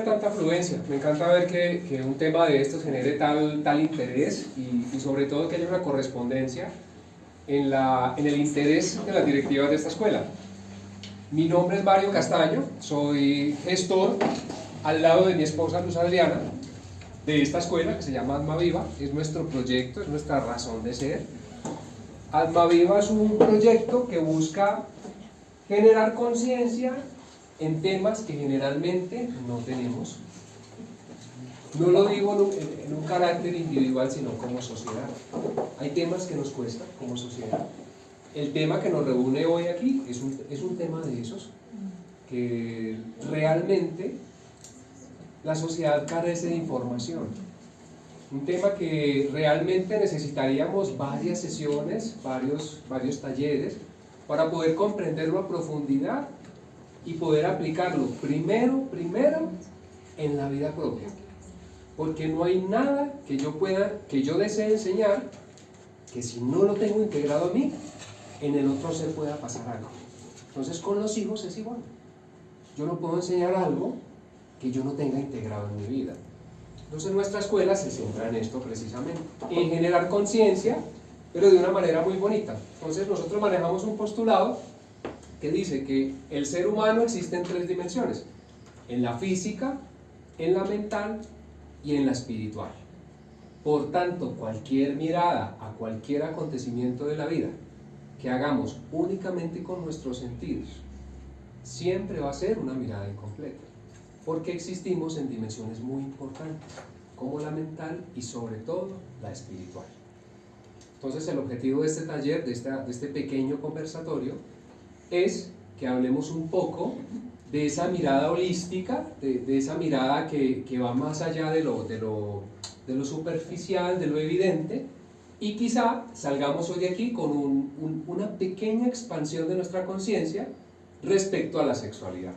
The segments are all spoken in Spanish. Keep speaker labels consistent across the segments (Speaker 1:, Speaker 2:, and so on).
Speaker 1: tanta afluencia, me encanta ver que un tema de estos genere tal interés y sobre todo que haya una correspondencia en el interés de las directivas de esta escuela. Mi nombre es Mario Castaño, soy gestor al lado de mi esposa Luz Adriana de esta escuela que se llama Alma Viva, es nuestro proyecto, es nuestra razón de ser. Alma Viva es un proyecto que busca generar conciencia en temas que generalmente no tenemos. No lo digo en un carácter individual, sino como sociedad. Hay temas que nos cuestan como sociedad. El tema que nos reúne hoy aquí es un tema de esos que realmente la sociedad carece de información. Un tema que realmente necesitaríamos varias sesiones, varios talleres para poder comprenderlo a profundidad y poder aplicarlo primero en la vida propia, porque no hay nada que yo desee enseñar que si no lo tengo integrado a mí, en el otro se pueda pasar algo. Entonces con los hijos es igual, yo no puedo enseñar algo que yo no tenga integrado en mi vida. Entonces nuestra escuela se centra en esto precisamente, en generar conciencia, pero de una manera muy bonita. Entonces nosotros manejamos un postulado que dice que el ser humano existe en 3 dimensiones: en la física, en la mental y en la espiritual. Por tanto, cualquier mirada a cualquier acontecimiento de la vida que hagamos únicamente con nuestros sentidos siempre va a ser una mirada incompleta, porque existimos en dimensiones muy importantes como la mental y sobre todo la espiritual. Entonces el objetivo de este taller, de este pequeño conversatorio, es que hablemos un poco de esa mirada holística, de esa mirada que va más allá de lo superficial, de lo evidente, y quizá salgamos hoy de aquí con una pequeña expansión de nuestra conciencia respecto a la sexualidad.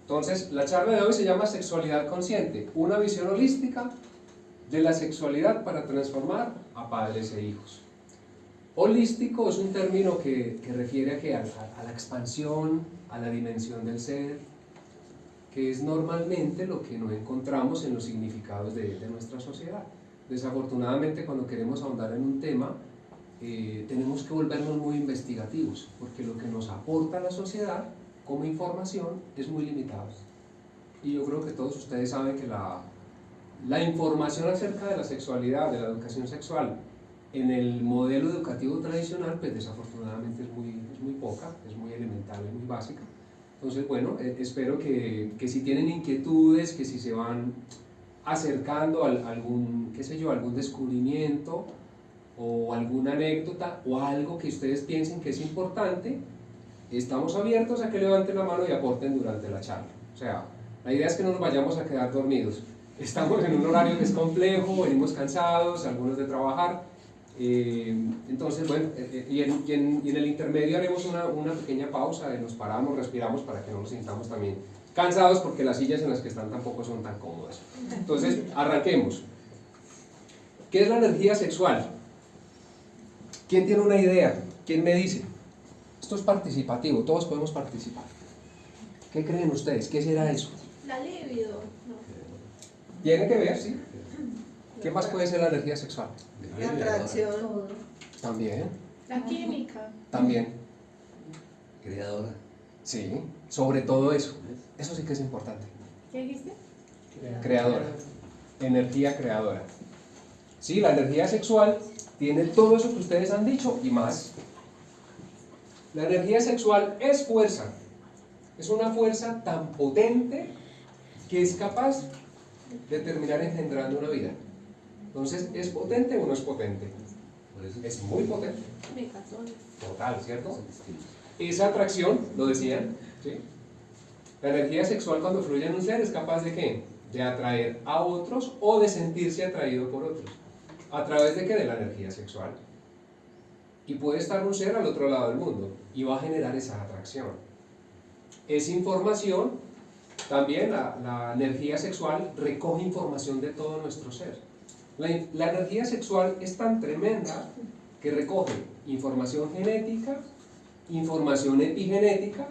Speaker 1: Entonces, la charla de hoy se llama Sexualidad Consciente, una visión holística de la sexualidad para transformar a padres e hijos. Holístico es un término que refiere a la expansión, a la dimensión del ser, que es normalmente lo que no encontramos en los significados de nuestra sociedad. Desafortunadamente, cuando queremos ahondar en un tema, tenemos que volvernos muy investigativos, porque lo que nos aporta la sociedad como información es muy limitado. Y yo creo que todos ustedes saben que la información acerca de la sexualidad, de la educación sexual, en el modelo educativo tradicional, pues desafortunadamente es muy poca, es muy elemental, es muy básica. Entonces, bueno, espero que si tienen inquietudes, que si se van acercando a algún, qué sé yo, algún descubrimiento o alguna anécdota o algo que ustedes piensen que es importante, estamos abiertos a que levanten la mano y aporten durante la charla. O sea, la idea es que no nos vayamos a quedar dormidos. Estamos en un horario que es complejo, venimos cansados, algunos de trabajar. Entonces, bueno, y en el intermedio haremos una pequeña pausa, nos paramos, respiramos para que no nos sintamos también cansados, porque las sillas en las que están tampoco son tan cómodas. Entonces, arranquemos. ¿Qué es la energía sexual? ¿Quién tiene una idea? ¿Quién me dice? Esto es participativo, todos podemos participar. ¿Qué creen ustedes? ¿Qué será eso?
Speaker 2: La libido. No.
Speaker 1: Tiene que ver, sí. ¿Qué más puede ser la energía sexual?
Speaker 2: La atracción.
Speaker 1: También.
Speaker 2: La química.
Speaker 1: También.
Speaker 3: Creadora.
Speaker 1: Sí, sobre todo eso. Eso sí que es importante.
Speaker 2: ¿Qué dijiste?
Speaker 1: Creadora. Energía creadora. Sí, la energía sexual tiene todo eso que ustedes han dicho y más. La energía sexual es fuerza. Es una fuerza tan potente que es capaz de terminar engendrando una vida. Entonces, ¿es potente o no es potente? Es muy potente. Total, ¿cierto? Esa atracción, lo decían, ¿sí? La energía sexual cuando fluye en un ser es capaz de ¿qué? De atraer a otros o de sentirse atraído por otros. ¿A través de qué? De la energía sexual. Y puede estar un ser al otro lado del mundo y va a generar esa atracción. Es información, también la energía sexual recoge información de todo nuestro ser. La energía sexual es tan tremenda que recoge información genética, información epigenética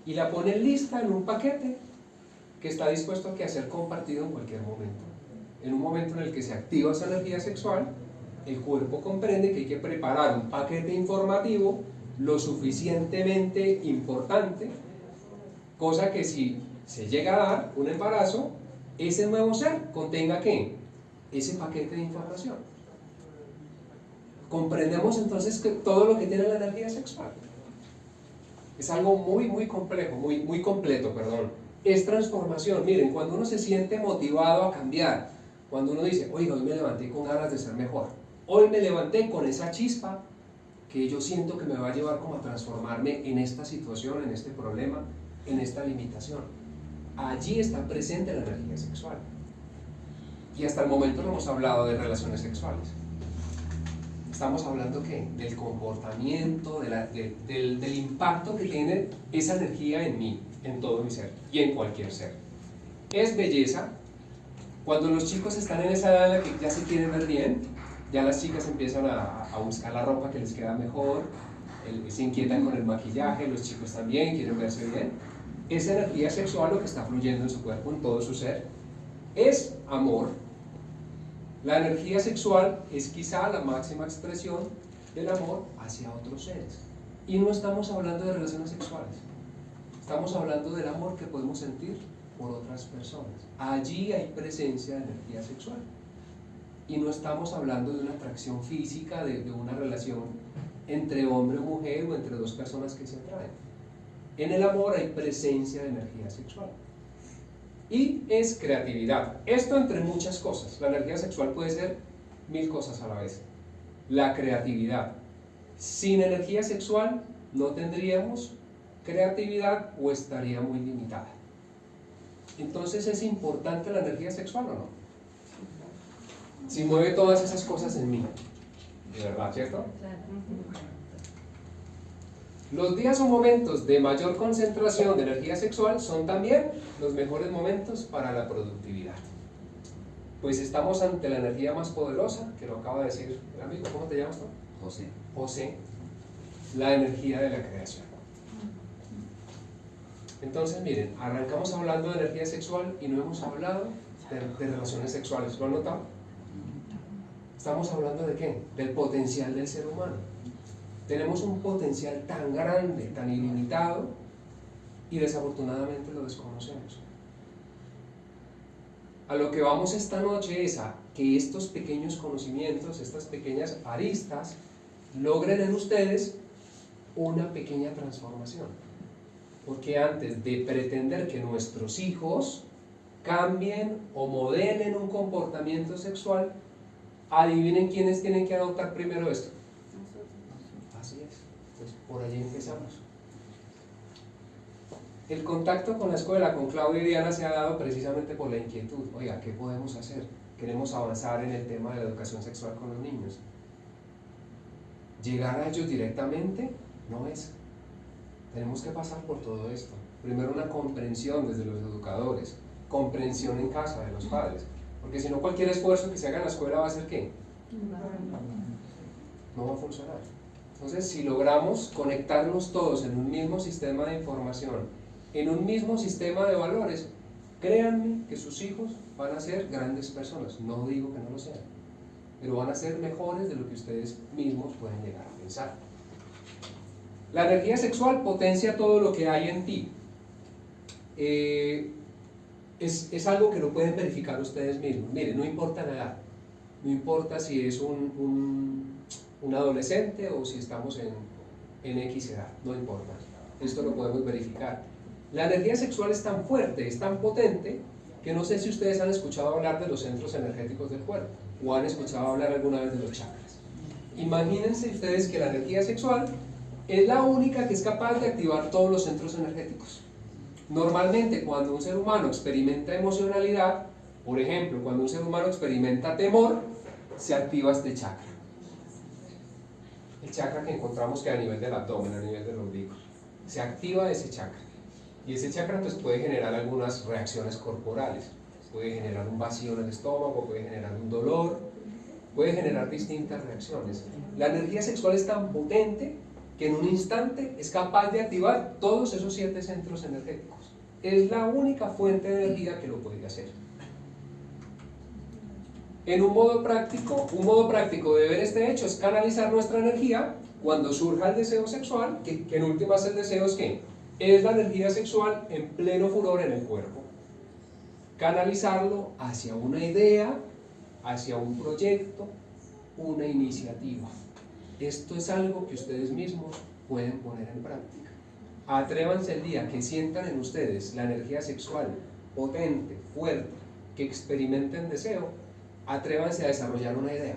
Speaker 1: y la pone lista en un paquete que está dispuesto a ser compartido en cualquier momento. En un momento en el que se activa esa energía sexual, el cuerpo comprende que hay que preparar un paquete informativo lo suficientemente importante, cosa que si se llega a dar un embarazo, ese nuevo ser contenga ¿qué? Ese paquete de información. Comprendemos entonces que todo lo que tiene la energía sexual es algo muy complejo, muy completo, perdón. Es transformación. Miren, cuando uno se siente motivado a cambiar, cuando uno dice, oiga, hoy me levanté con ganas de ser mejor, hoy me levanté con esa chispa que yo siento que me va a llevar como a transformarme en esta situación, en este problema, en esta limitación. Allí está presente la energía sexual. Y hasta el momento no hemos hablado de relaciones sexuales. Estamos hablando ¿qué? Del comportamiento, del impacto que tiene esa energía en mí, en todo mi ser y en cualquier ser. Es belleza. Cuando los chicos están en esa edad en la que ya se quieren ver bien, ya las chicas empiezan a buscar la ropa que les queda mejor, se inquietan con el maquillaje, los chicos también quieren verse bien. Esa energía sexual, lo que está fluyendo en su cuerpo, en todo su ser, es amor. La energía sexual es quizá la máxima expresión del amor hacia otros seres. Y no estamos hablando de relaciones sexuales, estamos hablando del amor que podemos sentir por otras personas. Allí hay presencia de energía sexual. Y no estamos hablando de una atracción física, de una relación entre hombre o mujer o entre dos personas que se atraen. En el amor hay presencia de energía sexual. Y es creatividad. Esto entre muchas cosas. La energía sexual puede ser 1000 cosas a la vez. La creatividad. Sin energía sexual no tendríamos creatividad o estaría muy limitada. Entonces, ¿es importante la energía sexual o no? Si mueve todas esas cosas en mí, de verdad, ¿cierto? Los días o momentos de mayor concentración de energía sexual son también los mejores momentos para la productividad. Pues estamos ante la energía más poderosa, que lo acaba de decir el amigo. ¿Cómo te llamas tú?
Speaker 3: José.
Speaker 1: José, la energía de la creación. Entonces, miren, arrancamos hablando de energía sexual y no hemos hablado de relaciones sexuales. ¿Lo han notado? Estamos hablando de ¿qué? Del potencial del ser humano. Tenemos un potencial tan grande, tan ilimitado, y desafortunadamente lo desconocemos. A lo que vamos esta noche es a que estos pequeños conocimientos, estas pequeñas aristas, logren en ustedes una pequeña transformación. Porque antes de pretender que nuestros hijos cambien o modelen un comportamiento sexual, adivinen quiénes tienen que adoptar primero esto. Así es, pues por allí empezamos. El contacto con la escuela, con Claudia y Diana, se ha dado precisamente por la inquietud. Oiga, ¿qué podemos hacer? Queremos avanzar en el tema de la educación sexual con los niños. Llegar a ellos directamente no es. Tenemos que pasar por todo esto. Primero una comprensión desde los educadores, comprensión en casa de los padres. Porque si no, cualquier esfuerzo que se haga en la escuela va a ser ¿qué? No va a funcionar. Entonces, si logramos conectarnos todos en un mismo sistema de información, en un mismo sistema de valores, créanme que sus hijos van a ser grandes personas. No digo que no lo sean, pero van a ser mejores de lo que ustedes mismos pueden llegar a pensar. La energía sexual potencia todo lo que hay en ti. Es algo que lo pueden verificar ustedes mismos. Miren, no importa la edad, no importa si es un adolescente o si estamos en X edad, no importa. Esto lo podemos verificar. La energía sexual es tan fuerte, es tan potente, que no sé si ustedes han escuchado hablar de los centros energéticos del cuerpo o han escuchado hablar alguna vez de los chakras. Imagínense ustedes que la energía sexual es la única que es capaz de activar todos los centros energéticos. Normalmente cuando un ser humano experimenta emocionalidad, por ejemplo, cuando un ser humano experimenta temor, se activa este chakra. El chakra que encontramos que a nivel del abdomen, a nivel del ombligo. Se activa ese chakra. Y ese chakra pues, puede generar algunas reacciones corporales. Puede generar un vacío en el estómago, puede generar un dolor, puede generar distintas reacciones. La energía sexual es tan potente que en un instante es capaz de activar todos esos 7 centros energéticos. es la única fuente de energía que lo puede hacer. En un modo práctico de ver este hecho es canalizar nuestra energía cuando surja el deseo sexual, que en últimas el deseo es ¿qué? Es la energía sexual en pleno furor en el cuerpo. Canalizarlo hacia una idea, hacia un proyecto, una iniciativa. Esto es algo que ustedes mismos pueden poner en práctica. Atrévanse el día que sientan en ustedes la energía sexual potente, fuerte, que experimenten deseo, atrévanse a desarrollar una idea.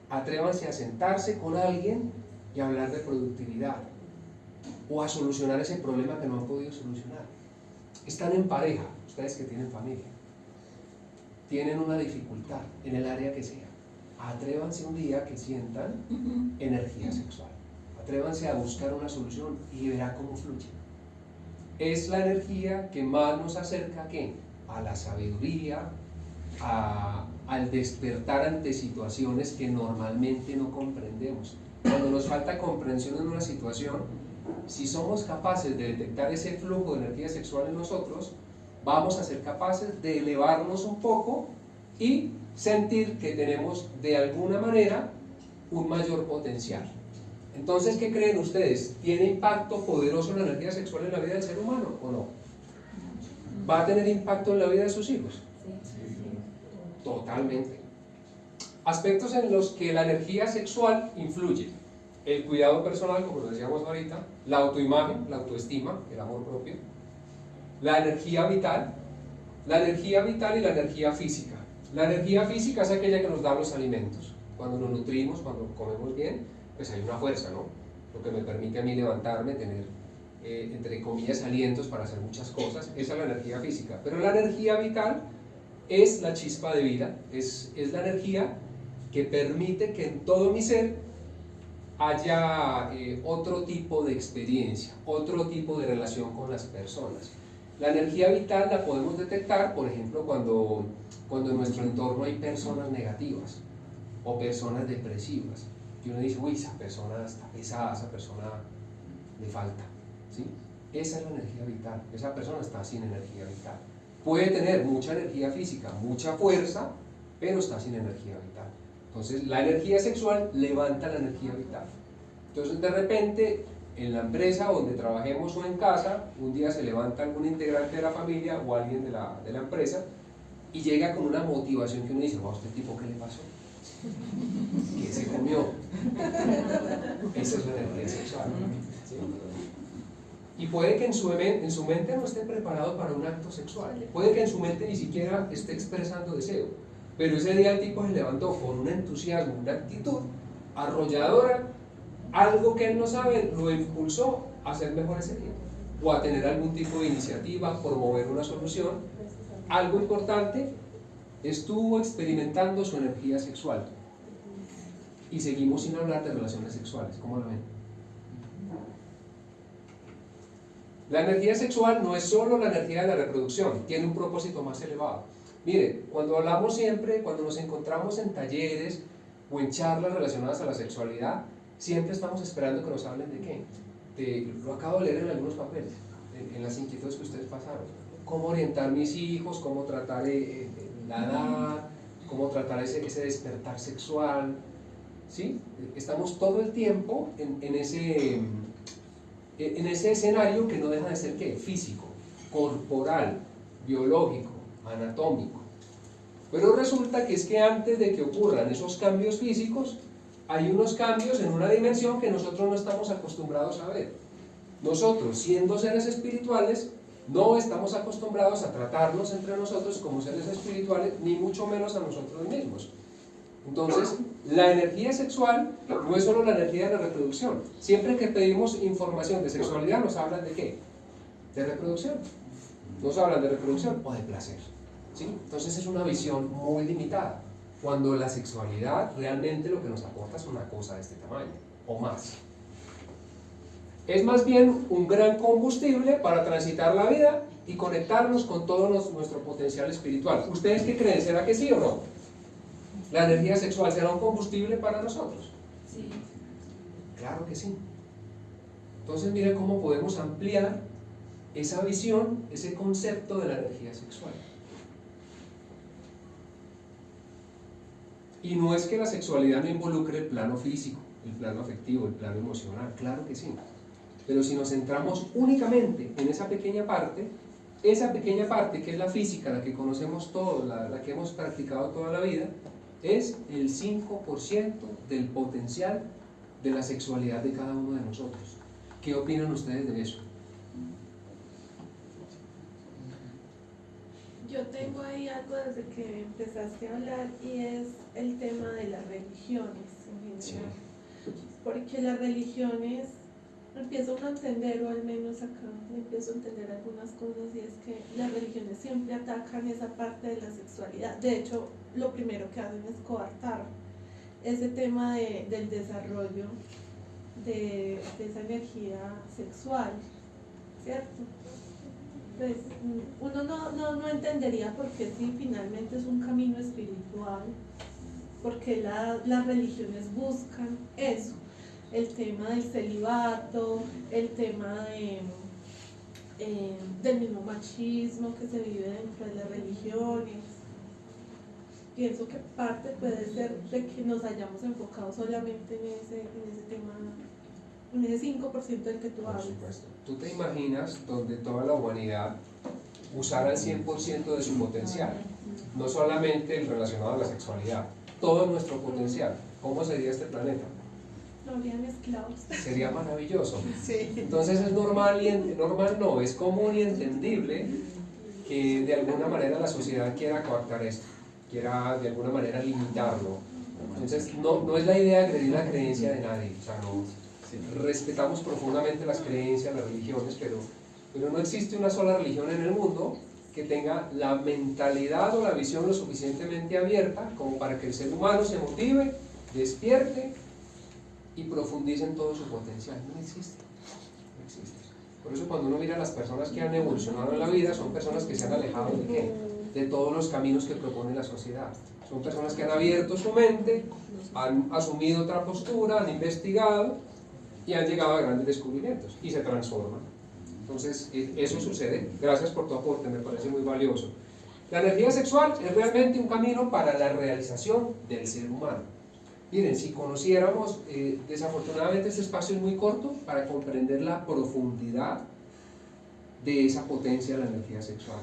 Speaker 1: Atrévanse a sentarse con alguien y hablar de productividad o a solucionar ese problema que no han podido solucionar. Están en pareja, ustedes que tienen familia, tienen una dificultad en el área que sea. Atrévanse un día que sientan energía sexual. Atrévanse a buscar una solución y verá cómo fluye. Es la energía que más nos acerca ¿a qué? A la sabiduría, al despertar ante situaciones que normalmente no comprendemos. Cuando nos falta comprensión en una situación, si somos capaces de detectar ese flujo de energía sexual en nosotros, vamos a ser capaces de elevarnos un poco y sentir que tenemos de alguna manera un mayor potencial. Entonces, ¿qué creen ustedes? ¿Tiene impacto poderoso la energía sexual en la vida del ser humano o no? ¿Va a tener impacto en la vida de sus hijos? Totalmente. Aspectos en los que la energía sexual influye: el cuidado personal, como lo decíamos ahorita, la autoimagen, la autoestima, el amor propio, la energía vital y la energía física. La energía física es aquella que nos da los alimentos. Cuando nos nutrimos, cuando comemos bien, pues hay una fuerza, ¿no? Lo que me permite a mí levantarme, tener, entre comillas, alientos para hacer muchas cosas. Esa es la energía física. Pero la energía vital es la chispa de vida, es la energía que permite que en todo mi ser haya otro tipo de experiencia, otro tipo de relación con las personas. La energía vital la podemos detectar, por ejemplo, cuando en nuestro entorno hay personas negativas o personas depresivas. Y uno dice, uy, esa persona está pesada, esa persona le falta, ¿sí? Esa es la energía vital, esa persona está sin energía vital. Puede tener mucha energía física, mucha fuerza, pero está sin energía vital. Entonces, la energía sexual levanta la energía vital. Entonces, de repente, en la empresa donde trabajemos o en casa, un día se levanta algún integrante de la familia o alguien de la empresa y llega con una motivación que uno dice, wow, ¿este tipo qué le pasó? ¿Qué se comió? Esa es la energía sexual, ¿sí? Y puede que en su mente no esté preparado para un acto sexual, puede que en su mente ni siquiera esté expresando deseo, pero ese día el tipo se levantó con un entusiasmo, una actitud arrolladora, algo que él no sabe lo impulsó a ser mejor ese día, o a tener algún tipo de iniciativa, promover una solución. Algo importante, estuvo experimentando su energía sexual. Y seguimos sin hablar de relaciones sexuales, ¿cómo lo ven? La energía sexual no es solo la energía de la reproducción, tiene un propósito más elevado. Mire, cuando hablamos siempre, cuando nos encontramos en talleres o en charlas relacionadas a la sexualidad, siempre estamos esperando que nos hablen de qué. Lo acabo de leer en algunos papeles, en las inquietudes que ustedes pasaron. Cómo orientar mis hijos, cómo tratar la edad, cómo tratar ese despertar sexual, ¿sí? Estamos todo el tiempo en ese escenario que no deja de ser ¿qué? Físico, corporal, biológico, anatómico. Pero resulta que es que antes de que ocurran esos cambios físicos, hay unos cambios en una dimensión que nosotros no estamos acostumbrados a ver. Nosotros, siendo seres espirituales, no estamos acostumbrados a tratarnos entre nosotros como seres espirituales, ni mucho menos a nosotros mismos. Entonces, la energía sexual no es solo la energía de la reproducción. Siempre que pedimos información de sexualidad, nos hablan de ¿qué? De reproducción. Nos hablan de reproducción o de placer, ¿sí? Entonces es una visión muy limitada, cuando la sexualidad realmente lo que nos aporta es una cosa de este tamaño, o más. Es más bien un gran combustible para transitar la vida y conectarnos con todo nuestro potencial espiritual. ¿Ustedes qué creen? ¿Será que sí o no? ¿La energía sexual será un combustible para nosotros?
Speaker 2: Sí.
Speaker 1: Claro que sí. Entonces mire cómo podemos ampliar esa visión, ese concepto de la energía sexual. Y no es que la sexualidad no involucre el plano físico, el plano afectivo, el plano emocional, claro que sí. Pero si nos centramos únicamente en esa pequeña parte que es la física, la que conocemos todos, la que hemos practicado toda la vida, es el 5% del potencial de la sexualidad de cada uno de nosotros. ¿Qué opinan ustedes de eso?
Speaker 2: Yo tengo ahí algo desde que empezaste a hablar y es el tema de las religiones en general. Porque las religiones, empiezo uno a entender, o al menos acá empiezo a entender algunas cosas, y es que las religiones siempre atacan esa parte de la sexualidad. De hecho, lo primero que hacen es coartar ese tema del desarrollo de esa energía sexual, ¿cierto? Pues uno no entendería por qué si finalmente es un camino espiritual, porque las religiones buscan eso, el tema del celibato, el tema del mismo machismo que se vive dentro de las religiones. Pienso que parte puede ser de que nos hayamos enfocado solamente en ese tema, en ese 5% del que tú hablas.
Speaker 1: Por supuesto. ¿Tú te imaginas donde toda la humanidad usara el 100% de su potencial? No solamente el relacionado a la sexualidad, todo nuestro potencial. ¿Cómo sería este planeta?
Speaker 2: No habrían esclavos.
Speaker 1: Sería maravilloso.
Speaker 2: Sí.
Speaker 1: Entonces es normal no, es común y entendible que de alguna manera la sociedad quiera coartar esto, quiera de alguna manera limitarlo. Entonces no es la idea de agredir la creencia de nadie, o sea, no, respetamos profundamente las creencias, las religiones, pero no existe una sola religión en el mundo que tenga la mentalidad o la visión lo suficientemente abierta como para que el ser humano se motive, despierte y profundice en todo su potencial. No existe. Por eso cuando uno mira a las personas que han evolucionado en la vida, son personas que se han alejado de todos los caminos que propone la sociedad. Son personas que han abierto su mente, han asumido otra postura, han investigado y han llegado a grandes descubrimientos y se transforman. Entonces, eso sucede. Gracias por tu aporte, me parece muy valioso. La energía sexual es realmente un camino para la realización del ser humano. Miren, si conociéramos, desafortunadamente este espacio es muy corto para comprender la profundidad de esa potencia de la energía sexual.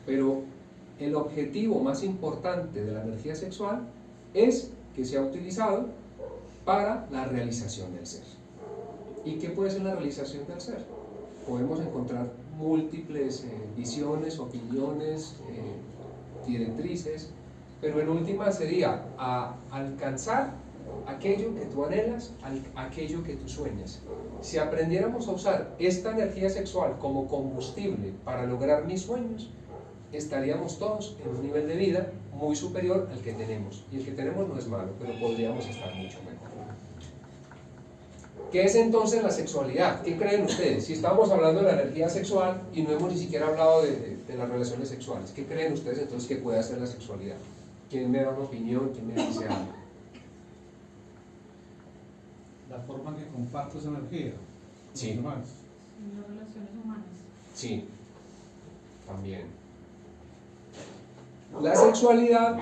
Speaker 1: Pero el objetivo más importante de la energía sexual es que sea utilizado para la realización del ser. ¿Y qué puede ser la realización del ser? Podemos encontrar múltiples visiones, opiniones, directrices, pero en última sería a alcanzar aquello que tú anhelas, aquello que tú sueñas. Si aprendiéramos a usar esta energía sexual como combustible para lograr mis sueños, estaríamos todos en un nivel de vida muy superior al que tenemos. Y el que tenemos no es malo, pero podríamos estar mucho mejor. ¿Qué es entonces la sexualidad? ¿Qué creen ustedes? Si estamos hablando de la energía sexual y no hemos ni siquiera hablado de las relaciones sexuales, ¿qué creen ustedes entonces que puede hacer la sexualidad? ¿Quién me da una opinión? ¿Quién me dice algo?
Speaker 4: La forma que comparto esa energía.
Speaker 1: Sí.
Speaker 4: Los demás.
Speaker 5: Las relaciones humanas.
Speaker 1: Sí, también. La sexualidad,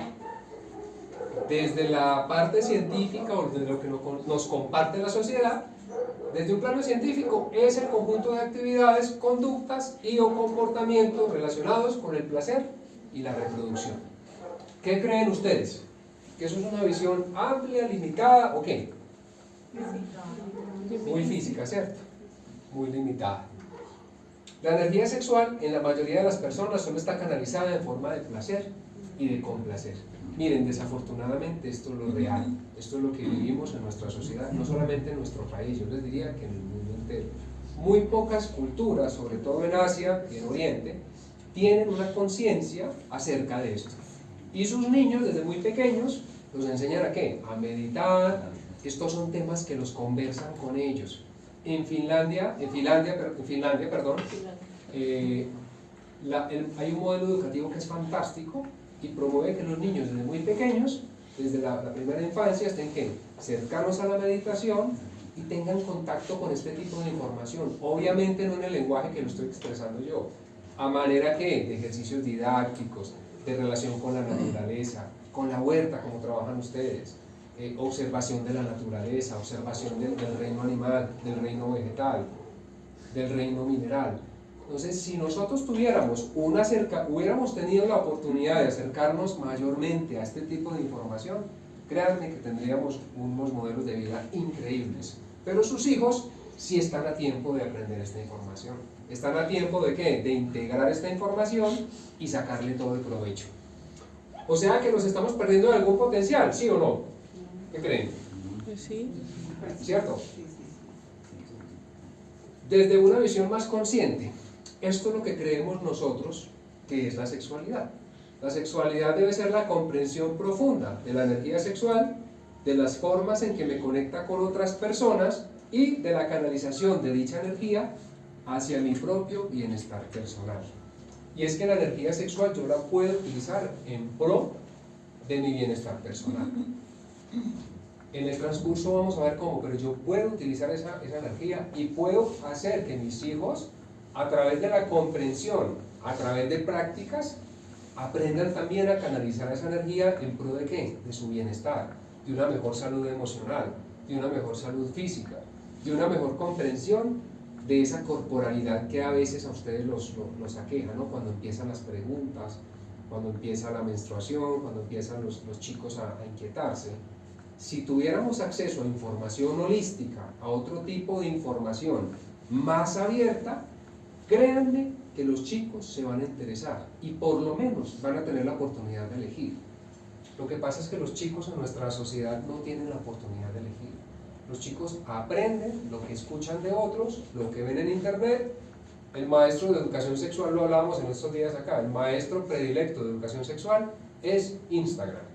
Speaker 1: desde la parte científica o desde lo que nos comparte la sociedad, desde un plano científico, es el conjunto de actividades, conductas y o comportamientos relacionados con el placer y la reproducción. ¿Qué creen ustedes? ¿Que eso es una visión amplia, limitada o qué? Muy física, ¿cierto? Muy limitada. La energía sexual en la mayoría de las personas solo está canalizada en forma de placer y de complacer. Miren, desafortunadamente esto es lo real, esto es lo que vivimos en nuestra sociedad, no solamente en nuestro país, yo les diría que en el mundo entero. Muy pocas culturas, sobre todo en Asia y en Oriente, tienen una conciencia acerca de esto. Y sus niños desde muy pequeños los enseñan a ¿qué? A meditar. Estos son temas que los conversan con ellos. En Finlandia, hay un modelo educativo que es fantástico y promueve que los niños desde muy pequeños, desde la primera infancia, estén ¿qué? Cercanos a la meditación y tengan contacto con este tipo de información. Obviamente no en el lenguaje que lo estoy expresando yo, a manera que de ejercicios didácticos, de relación con la naturaleza, con la huerta, como trabajan ustedes, observación de la naturaleza, observación del reino animal, del reino vegetal, del reino mineral. Entonces, si nosotros hubiéramos tenido la oportunidad de acercarnos mayormente a este tipo de información, créanme que tendríamos unos modelos de vida increíbles. Pero sus hijos sí están a tiempo de aprender esta información. Están a tiempo de ¿qué? De integrar esta información y sacarle todo el provecho. O sea que nos estamos perdiendo de algún potencial, ¿sí o no? ¿Qué creen?
Speaker 2: Pues sí.
Speaker 1: ¿Cierto? Desde una visión más consciente, esto es lo que creemos nosotros que es la sexualidad. La sexualidad debe ser la comprensión profunda de la energía sexual, de las formas en que me conecta con otras personas y de la canalización de dicha energía hacia mi propio bienestar personal. Y es que la energía sexual yo la puedo utilizar en pro de mi bienestar personal. En el transcurso vamos a ver cómo, pero yo puedo utilizar esa energía y puedo hacer que mis hijos, a través de la comprensión, a través de prácticas, aprendan también a canalizar esa energía en pro de ¿qué? De su bienestar, de una mejor salud emocional, de una mejor salud física, de una mejor comprensión de esa corporalidad que a veces a ustedes los aqueja, ¿no? Cuando empiezan las preguntas, cuando empieza la menstruación, cuando empiezan los chicos a inquietarse. Si tuviéramos acceso a información holística, a otro tipo de información más abierta, créanme que los chicos se van a interesar y por lo menos van a tener la oportunidad de elegir. Lo que pasa es que los chicos en nuestra sociedad no tienen la oportunidad de elegir. Los chicos aprenden lo que escuchan de otros, lo que ven en internet. El maestro de educación sexual, lo hablábamos en estos días acá, el maestro predilecto de educación sexual es Instagram.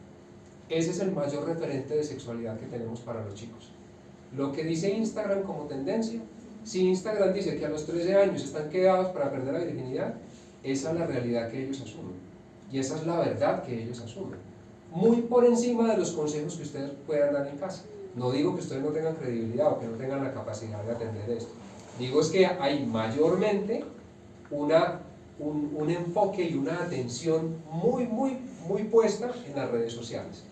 Speaker 1: Ese es el mayor referente de sexualidad que tenemos para los chicos. Lo que dice Instagram como tendencia, si Instagram dice que a los 13 años están quedados para perder la virginidad, esa es la realidad que ellos asumen. Y esa es la verdad que ellos asumen. Muy por encima de los consejos que ustedes puedan dar en casa. No digo que ustedes no tengan credibilidad o que no tengan la capacidad de atender esto. Digo es que hay mayormente un enfoque y una atención muy puesta en las redes sociales.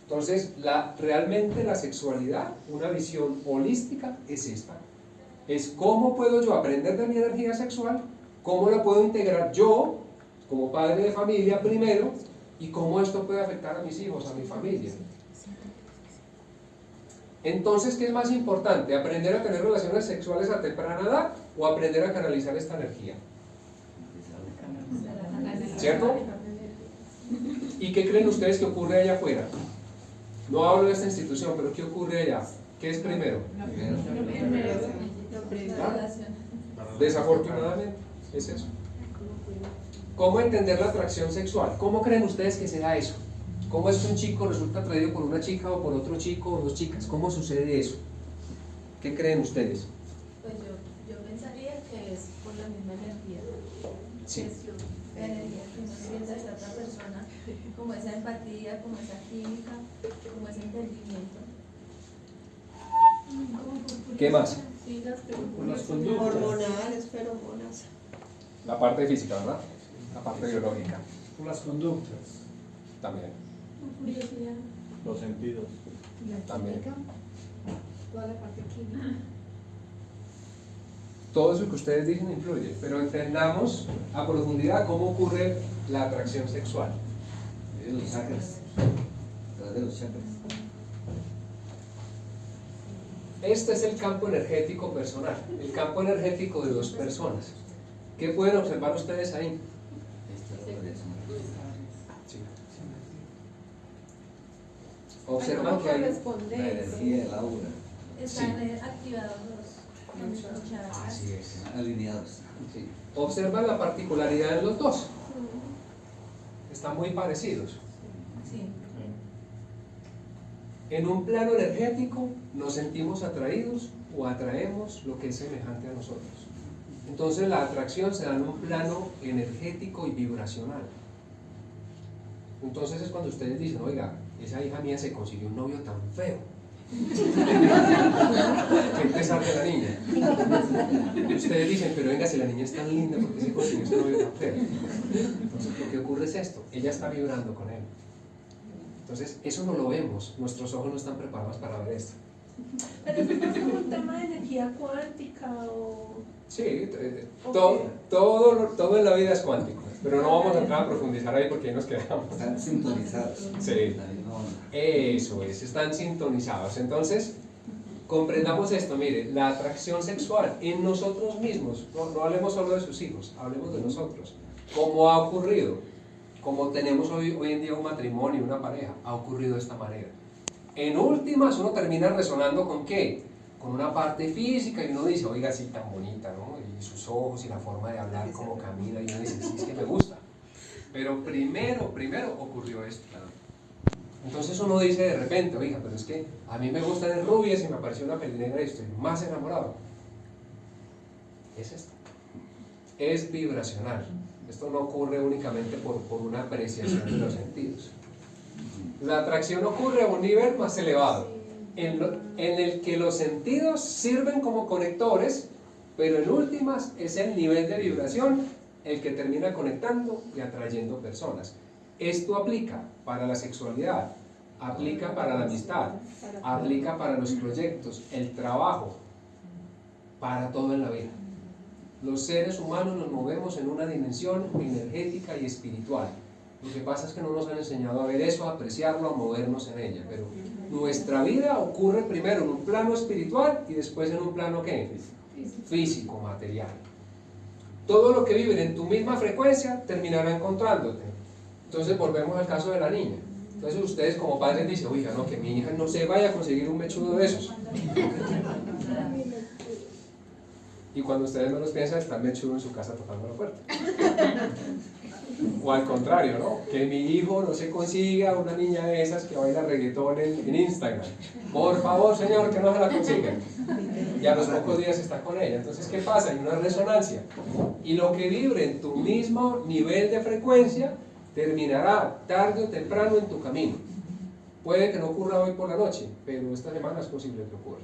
Speaker 1: Entonces, realmente la sexualidad, una visión holística, es esta. Es cómo puedo yo aprender de mi energía sexual, cómo la puedo integrar yo, como padre de familia primero, y cómo esto puede afectar a mis hijos, a mi familia. Entonces, ¿qué es más importante? ¿Aprender a tener relaciones sexuales a temprana edad o aprender a canalizar esta energía? ¿Cierto? ¿Y qué creen ustedes que ocurre allá afuera? No hablo de esta institución, pero ¿qué ocurre allá? ¿Qué es primero? Desafortunadamente, es eso. ¿Cómo entender la atracción sexual? ¿Cómo creen ustedes que se da eso? ¿Cómo es que un chico resulta atraído por una chica o por otro chico o dos chicas? ¿Cómo sucede eso? ¿Qué creen ustedes?
Speaker 6: Pues yo pensaría que es por la misma energía.
Speaker 1: Sí.
Speaker 6: La energía que uno siente hacia otra persona, como esa empatía, como esa química, como ese entendimiento.
Speaker 1: ¿Qué más?
Speaker 2: Sí, las
Speaker 4: Las conductas.
Speaker 2: hormonales, feromonas.
Speaker 1: La parte física, ¿verdad? La parte biológica
Speaker 4: Por las conductas.
Speaker 1: también.
Speaker 2: Curiosidad.
Speaker 7: Los sentidos.
Speaker 1: También.
Speaker 2: Toda la parte química.
Speaker 1: Todo eso que ustedes dicen influye, pero entendamos a profundidad cómo ocurre la atracción sexual.
Speaker 3: De los chakras. A través de los chakras.
Speaker 1: Este es el campo energético personal, el campo energético de dos personas. ¿Qué pueden observar ustedes ahí?
Speaker 3: Esta es la radiación.
Speaker 1: Sí. Observan que hay...
Speaker 3: La energía, el aura.
Speaker 6: Están activados los chakras.
Speaker 1: Así es.
Speaker 3: Alineados.
Speaker 1: Sí. Observan la particularidad de los dos. Están muy parecidos.
Speaker 6: Sí.
Speaker 1: En un plano energético nos sentimos atraídos o atraemos lo que es semejante a nosotros. Entonces la atracción se da en un plano energético y vibracional. Entonces es cuando ustedes dicen, oiga, esa hija mía se consiguió un novio tan feo. ¿Qué pesar de la niña? Ustedes dicen, pero venga, si la niña es tan linda, ¿por qué se consiguió ese novio tan feo? Entonces, lo que ocurre es esto, ella está vibrando con él. Entonces, eso no lo vemos, nuestros ojos no están preparados para ver esto.
Speaker 2: Pero eso no es como un tema de energía cuántica o...
Speaker 1: Sí, todo en la vida es cuántico, pero no vamos a entrar a profundizar ahí porque ahí nos quedamos.
Speaker 3: Están sintonizados.
Speaker 1: Sí.
Speaker 3: La misma onda.
Speaker 1: Eso es, están sintonizados. Entonces, comprendamos esto, mire, la atracción sexual en nosotros mismos, no hablemos solo de sus hijos, hablemos de nosotros. ¿Cómo ha ocurrido? Como tenemos hoy en día un matrimonio, una pareja, ha ocurrido de esta manera. En últimas, uno termina resonando ¿con qué? Con una parte física y uno dice, oiga, sí, tan bonita, ¿no? Y sus ojos y la forma de hablar, cómo camina, y uno dice, sí, es que me gusta. Pero primero ocurrió esto. Entonces uno dice de repente, oiga, pero es que a mí me gustan las rubias y me apareció una pelinegra y estoy más enamorado. Es esto. Es vibracional. Esto no ocurre únicamente por una apreciación de los sentidos. La atracción ocurre a un nivel más elevado, en el que los sentidos sirven como conectores, pero en últimas es el nivel de vibración el que termina conectando y atrayendo personas. Esto aplica para la sexualidad, aplica para la amistad, aplica para los proyectos, el trabajo, para todo en la vida. Los seres humanos nos movemos en una dimensión energética y espiritual. Lo que pasa es que no nos han enseñado a ver eso, a apreciarlo, a movernos en ella. Pero nuestra vida ocurre primero en un plano espiritual y después en un plano ¿qué? Físico, material. Todo lo que vive en tu misma frecuencia terminará encontrándote. Entonces volvemos al caso de la niña. Entonces ustedes como padres dicen, oiga, no, que mi hija no se vaya a conseguir un mechudo de esos. Y cuando ustedes no los piensan, está el mechudo en su casa tocando la puerta. O al contrario, ¿no? Que mi hijo no se consiga una niña de esas que baila reggaetón en Instagram. Por favor, señor, que no se la consiga. Y a los pocos días está con ella. Entonces, ¿qué pasa? Hay una resonancia. Y lo que vibre en tu mismo nivel de frecuencia terminará tarde o temprano en tu camino. Puede que no ocurra hoy por la noche, pero esta semana es posible que ocurra.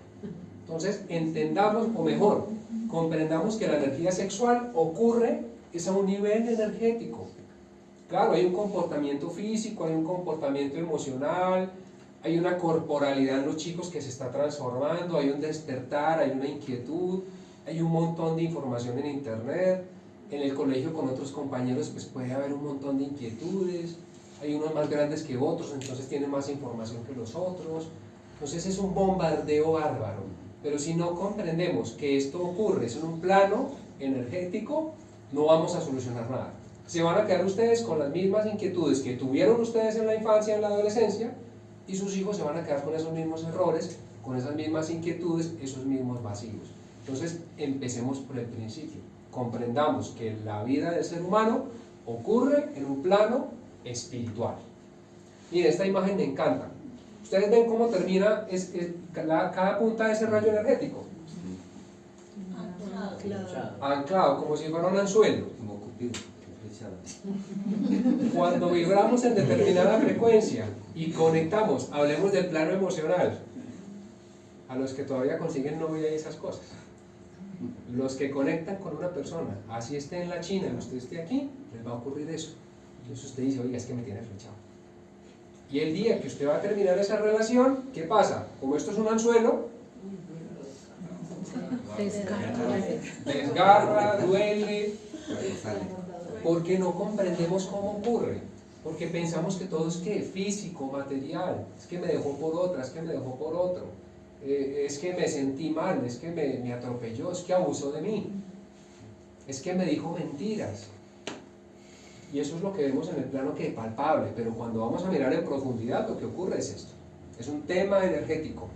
Speaker 1: Entonces, entendamos, o mejor, comprendamos que la energía sexual ocurre es a un nivel energético. Claro, hay un comportamiento físico, hay un comportamiento emocional, hay una corporalidad en los chicos que se está transformando, hay un despertar, hay una inquietud, hay un montón de información en internet, en el colegio con otros compañeros pues puede haber un montón de inquietudes, hay unos más grandes que otros, entonces tienen más información que los otros, entonces es un bombardeo bárbaro, pero si no comprendemos que esto ocurre, es en un plano energético, no vamos a solucionar nada. Se van a quedar ustedes con las mismas inquietudes que tuvieron ustedes en la infancia, en la adolescencia, y sus hijos se van a quedar con esos mismos errores, con esas mismas inquietudes, esos mismos vacíos. Entonces, empecemos por el principio. Comprendamos que la vida del ser humano ocurre en un plano espiritual. Miren, esta imagen me encanta. Ustedes ven cómo termina cada punta de ese rayo energético. Anclado, como si fuera un anzuelo.
Speaker 3: Como Cupido, flechado.
Speaker 1: Cuando vibramos en determinada frecuencia y conectamos, hablemos del plano emocional, a los que todavía consiguen novia y esas cosas, los que conectan con una persona, así esté en la China y usted esté aquí, les va a ocurrir eso. Entonces usted dice, oiga, es que me tiene flechado. Y el día que usted va a terminar esa relación, ¿qué pasa? Como esto es un anzuelo, desgarra, duele, porque no comprendemos cómo ocurre, porque pensamos que todo es que físico, material, es que me dejó por otra, es que me dejó por otro, es que me sentí mal, es que me atropelló, es que abusó de mí, es que me dijo mentiras. Y eso es lo que vemos en el plano que es palpable, pero cuando vamos a mirar en profundidad lo que ocurre es esto, es un tema energético.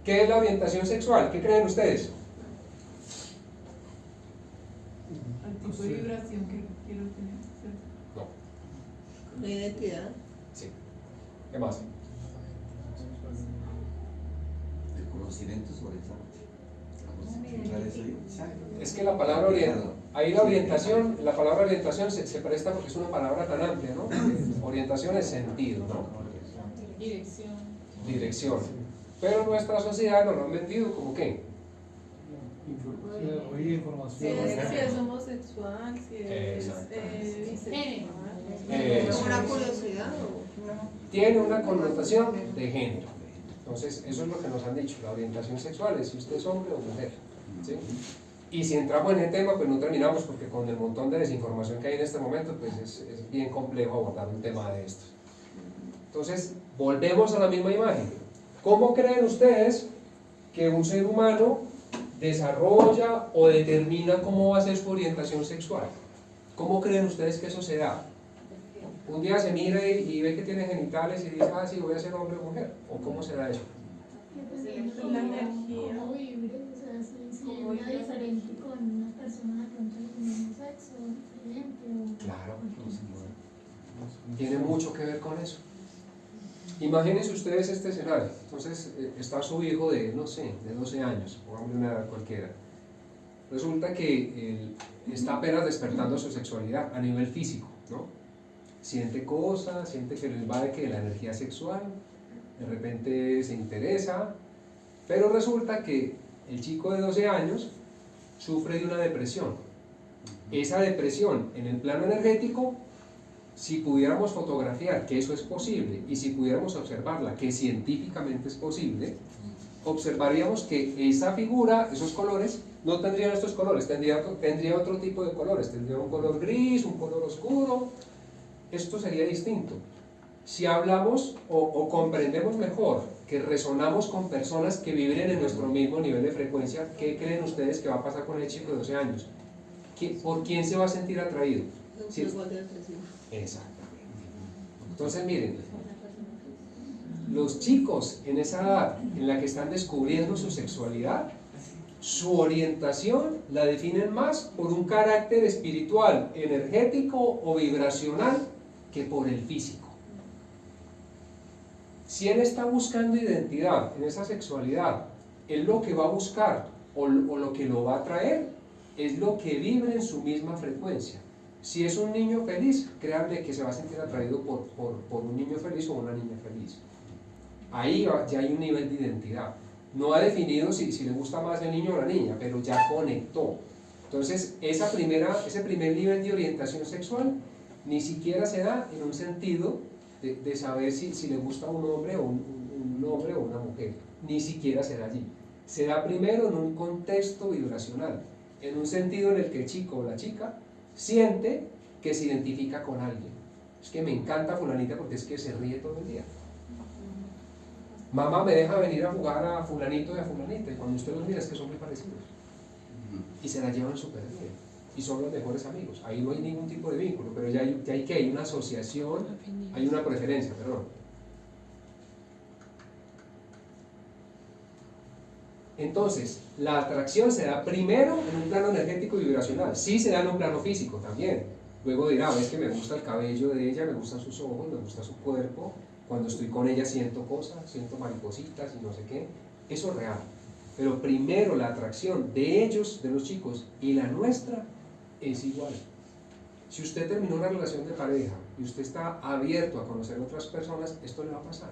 Speaker 1: ¿Qué es la orientación sexual? ¿Qué creen ustedes?
Speaker 5: Al tipo de vibración que quiero tener.
Speaker 1: No.
Speaker 2: La identidad.
Speaker 1: Sí. ¿Qué más?
Speaker 3: El conocimiento sobre esa.
Speaker 1: Es que la palabra ahí la palabra orientación se presta porque es una palabra tan amplia, ¿no? Orientación es sentido, ¿no?
Speaker 5: Dirección.
Speaker 1: Dirección. pero nuestra sociedad nos lo han vendido como que
Speaker 4: Oír
Speaker 2: Si
Speaker 4: información.
Speaker 2: es homosexual, si es
Speaker 1: Exacto.
Speaker 2: bisexual.
Speaker 1: Eso
Speaker 7: ¿Una
Speaker 1: es.
Speaker 7: curiosidad o
Speaker 1: Tiene una connotación de género. Entonces, eso es lo que nos han dicho, la orientación sexual es si usted es hombre o mujer. ¿Sí? Y si entramos en el tema, pues no terminamos, porque con el montón de desinformación que hay en este momento, pues es bien complejo abordar un tema de estos. Entonces, volvemos a la misma imagen. ¿Cómo creen ustedes que un ser humano desarrolla o determina cómo va a ser su orientación sexual? ¿Cómo creen ustedes que eso se da? Un día se mira y ve que tiene genitales y dice, ah, sí, voy a ser hombre o mujer. ¿O cómo se da eso?
Speaker 2: La energía.
Speaker 8: Como vibres, o sea, si vibra diferente con una persona de pronto del mismo sexo, diferente o...
Speaker 1: Claro, tiene mucho que ver con eso. Imagínense ustedes este escenario. Entonces está su hijo de, no sé, de 12 años, pongámosle una edad cualquiera. Resulta que él está apenas despertando su sexualidad a nivel físico, ¿no? Siente cosas, siente que lo invade que la energía sexual, de repente se interesa, pero resulta que el chico de 12 años sufre de una depresión. Esa depresión en el plano energético, si pudiéramos fotografiar que eso es posible y si pudiéramos observarla que científicamente es posible, observaríamos que esa figura, esos colores, no tendrían estos colores, tendría otro tipo de colores, tendría un color gris, un color oscuro. Esto sería distinto. Si hablamos o comprendemos mejor que resonamos con personas que vibren en nuestro mismo nivel de frecuencia, ¿qué creen ustedes que va a pasar con el chico de 12 años? ¿Por quién se va a sentir atraído? Sí. Exactamente. Entonces miren, los chicos en esa edad en la que están descubriendo su sexualidad, su orientación la definen más por un carácter espiritual, energético o vibracional que por el físico. Si él está buscando identidad en esa sexualidad, él lo que va a buscar o lo que lo va a atraer es lo que vibre en su misma frecuencia. Si es un niño feliz, créanme que se va a sentir atraído por un niño feliz o una niña feliz. Ahí ya hay un nivel de identidad. No ha definido si le gusta más el niño o la niña, pero ya conectó. Entonces, ese primer nivel de orientación sexual ni siquiera se da en un sentido de saber si le gusta un hombre o un hombre o una mujer. Ni siquiera se da allí. Se da primero en un contexto vibracional, en un sentido en el que el chico o la chica siente que se identifica con alguien. Es que me encanta fulanita porque es que se ríe todo el día. Mamá me deja venir a jugar a fulanito y a fulanita, y cuando usted los mira es que son muy parecidos. Y se la llevan súper bien. Y son los mejores amigos. Ahí no hay ningún tipo de vínculo, pero ya hay una asociación, hay una preferencia, perdón. Entonces, la atracción se da primero en un plano energético y vibracional. Sí se da en un plano físico también. Luego dirá, es que me gusta el cabello de ella, me gustan sus ojos, me gusta su cuerpo. Cuando estoy con ella siento cosas, siento maripositas y no sé qué. Eso es real. Pero primero la atracción de ellos, de los chicos, y la nuestra es igual. Si usted terminó una relación de pareja y usted está abierto a conocer otras personas, esto le va a pasar.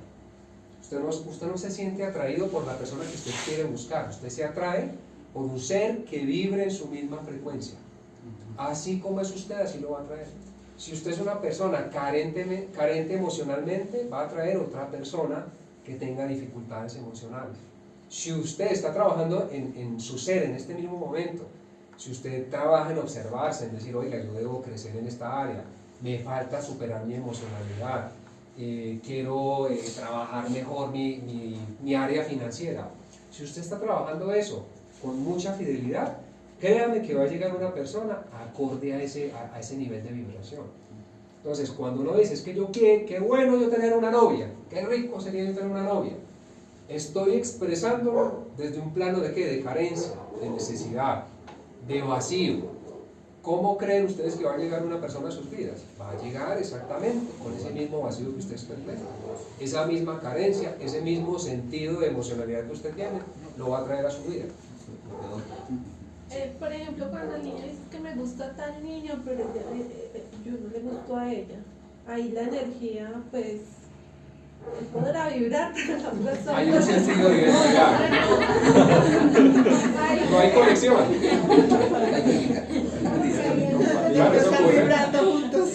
Speaker 1: Usted no se siente atraído por la persona que usted quiere buscar, usted se atrae por un ser que vibre en su misma frecuencia. Así como es usted, así lo va a atraer. Si usted es una persona carente emocionalmente, va a atraer otra persona que tenga dificultades emocionales. Si usted está trabajando en su ser en este mismo momento, si usted trabaja en observarse, en decir, oiga, yo debo crecer en esta área, me falta superar mi emocionalidad, quiero trabajar mejor mi área financiera. Si usted está trabajando eso con mucha fidelidad, créame que va a llegar una persona acorde a ese nivel de vibración. Entonces, cuando uno dice, es que qué bueno yo tener una novia, qué rico sería yo tener una novia, estoy expresándolo desde un plano de ¿qué? De carencia, de necesidad, de vacío. ¿Cómo creen ustedes que va a llegar una persona a sus vidas? Va a llegar exactamente con ese mismo vacío que usted experimenta, esa misma carencia, ese mismo sentido de emocionalidad que usted tiene, lo va a traer a su vida.
Speaker 2: Por ejemplo, cuando el niño dice que me gusta tal niño, pero yo no le gusto a ella, ahí la energía pues podrá vibrar para la persona.
Speaker 1: Hay un sentido de identidad. No hay conexión. Claro, eso
Speaker 7: Están
Speaker 1: ocurre.
Speaker 7: vibrando juntos.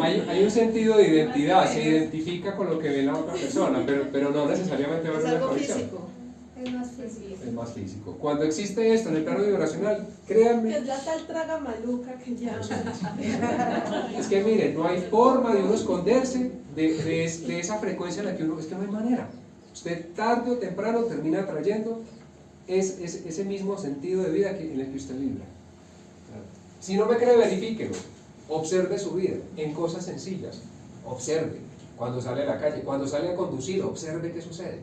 Speaker 1: Hay un sentido de identidad, se identifica con lo que ve la otra persona, pero no necesariamente va a
Speaker 7: Es
Speaker 1: haber una
Speaker 7: algo
Speaker 1: conexión.
Speaker 7: físico.
Speaker 8: Es más fácil.
Speaker 1: Es más físico. Cuando existe esto en el plano vibracional,
Speaker 2: Que
Speaker 1: créanme,
Speaker 2: es la tal traga maluca que ya.
Speaker 1: es que miren, no hay forma de uno esconderse de esa frecuencia en la que uno, es que no hay manera. Usted tarde o temprano termina trayendo ese mismo sentido de vida en el que usted vibra. Si no me cree, verifíquelo. Observe su vida en cosas sencillas. Observe cuando sale a la calle, cuando sale a conducir, observe qué sucede.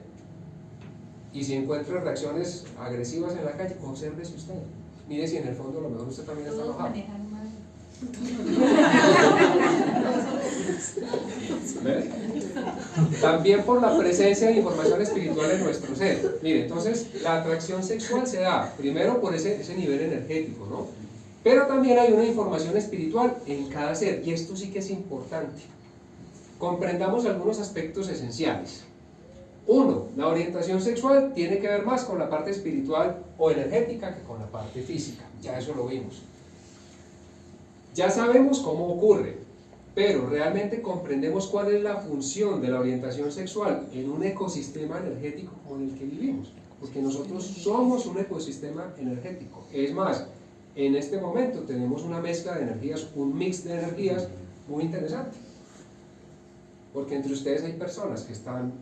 Speaker 1: Y si encuentra reacciones agresivas en la calle, obsérvese usted. Mire si en el fondo a lo mejor usted también está
Speaker 6: Todos
Speaker 1: enojado.
Speaker 6: manejan mal.
Speaker 1: ¿Ve? También por la presencia de información espiritual en nuestro ser. Mire, entonces la atracción sexual se da primero por ese nivel energético, ¿no? Pero también hay una información espiritual en cada ser, y esto sí que es importante. Comprendamos algunos aspectos esenciales. Uno, la orientación sexual tiene que ver más con la parte espiritual o energética que con la parte física. Ya eso lo vimos. Ya sabemos cómo ocurre, pero realmente comprendemos cuál es la función de la orientación sexual en un ecosistema energético como el que vivimos. Porque nosotros somos un ecosistema energético. Es más, en este momento tenemos una mezcla de energías, un mix de energías muy interesante. Porque entre ustedes hay personas que están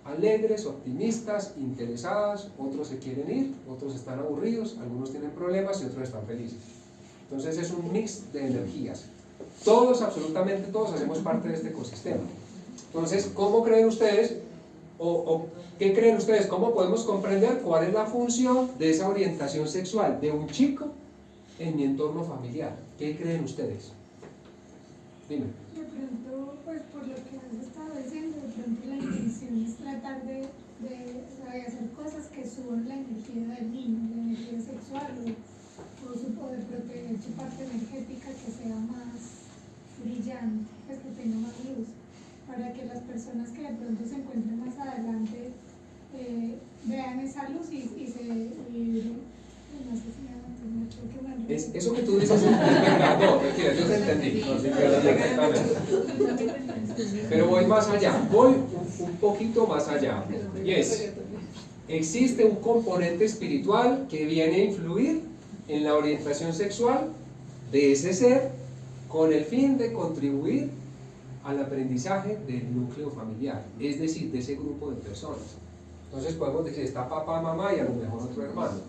Speaker 1: alegres, optimistas, interesadas, otros se quieren ir, otros están aburridos, algunos tienen problemas y otros están felices. Entonces es un mix de energías. Todos, absolutamente todos, hacemos parte de este ecosistema. Entonces, ¿cómo creen ustedes, o qué creen ustedes, cómo podemos comprender cuál es la función de esa orientación sexual de un chico en mi entorno familiar? ¿Qué creen ustedes? Dime.
Speaker 8: De pronto, pues por lo que has estado diciendo, de pronto la intención es tratar de hacer cosas que suban la energía del niño, la energía sexual, o de proteger su parte energética que sea más brillante, pues que tenga más luz, para que las personas que de pronto se encuentren más adelante vean esa luz y no sé si me creo que me enredé.
Speaker 1: Eso que tú dices es verdad. No, mentira, yo te entendí. No, sí, perfectamente. Pero voy más allá, voy un poquito más allá. Y existe un componente espiritual que viene a influir en la orientación sexual de ese ser con el fin de contribuir al aprendizaje del núcleo familiar, es decir, de ese grupo de personas. Entonces podemos decir, está papá, mamá y a lo mejor otro hermano.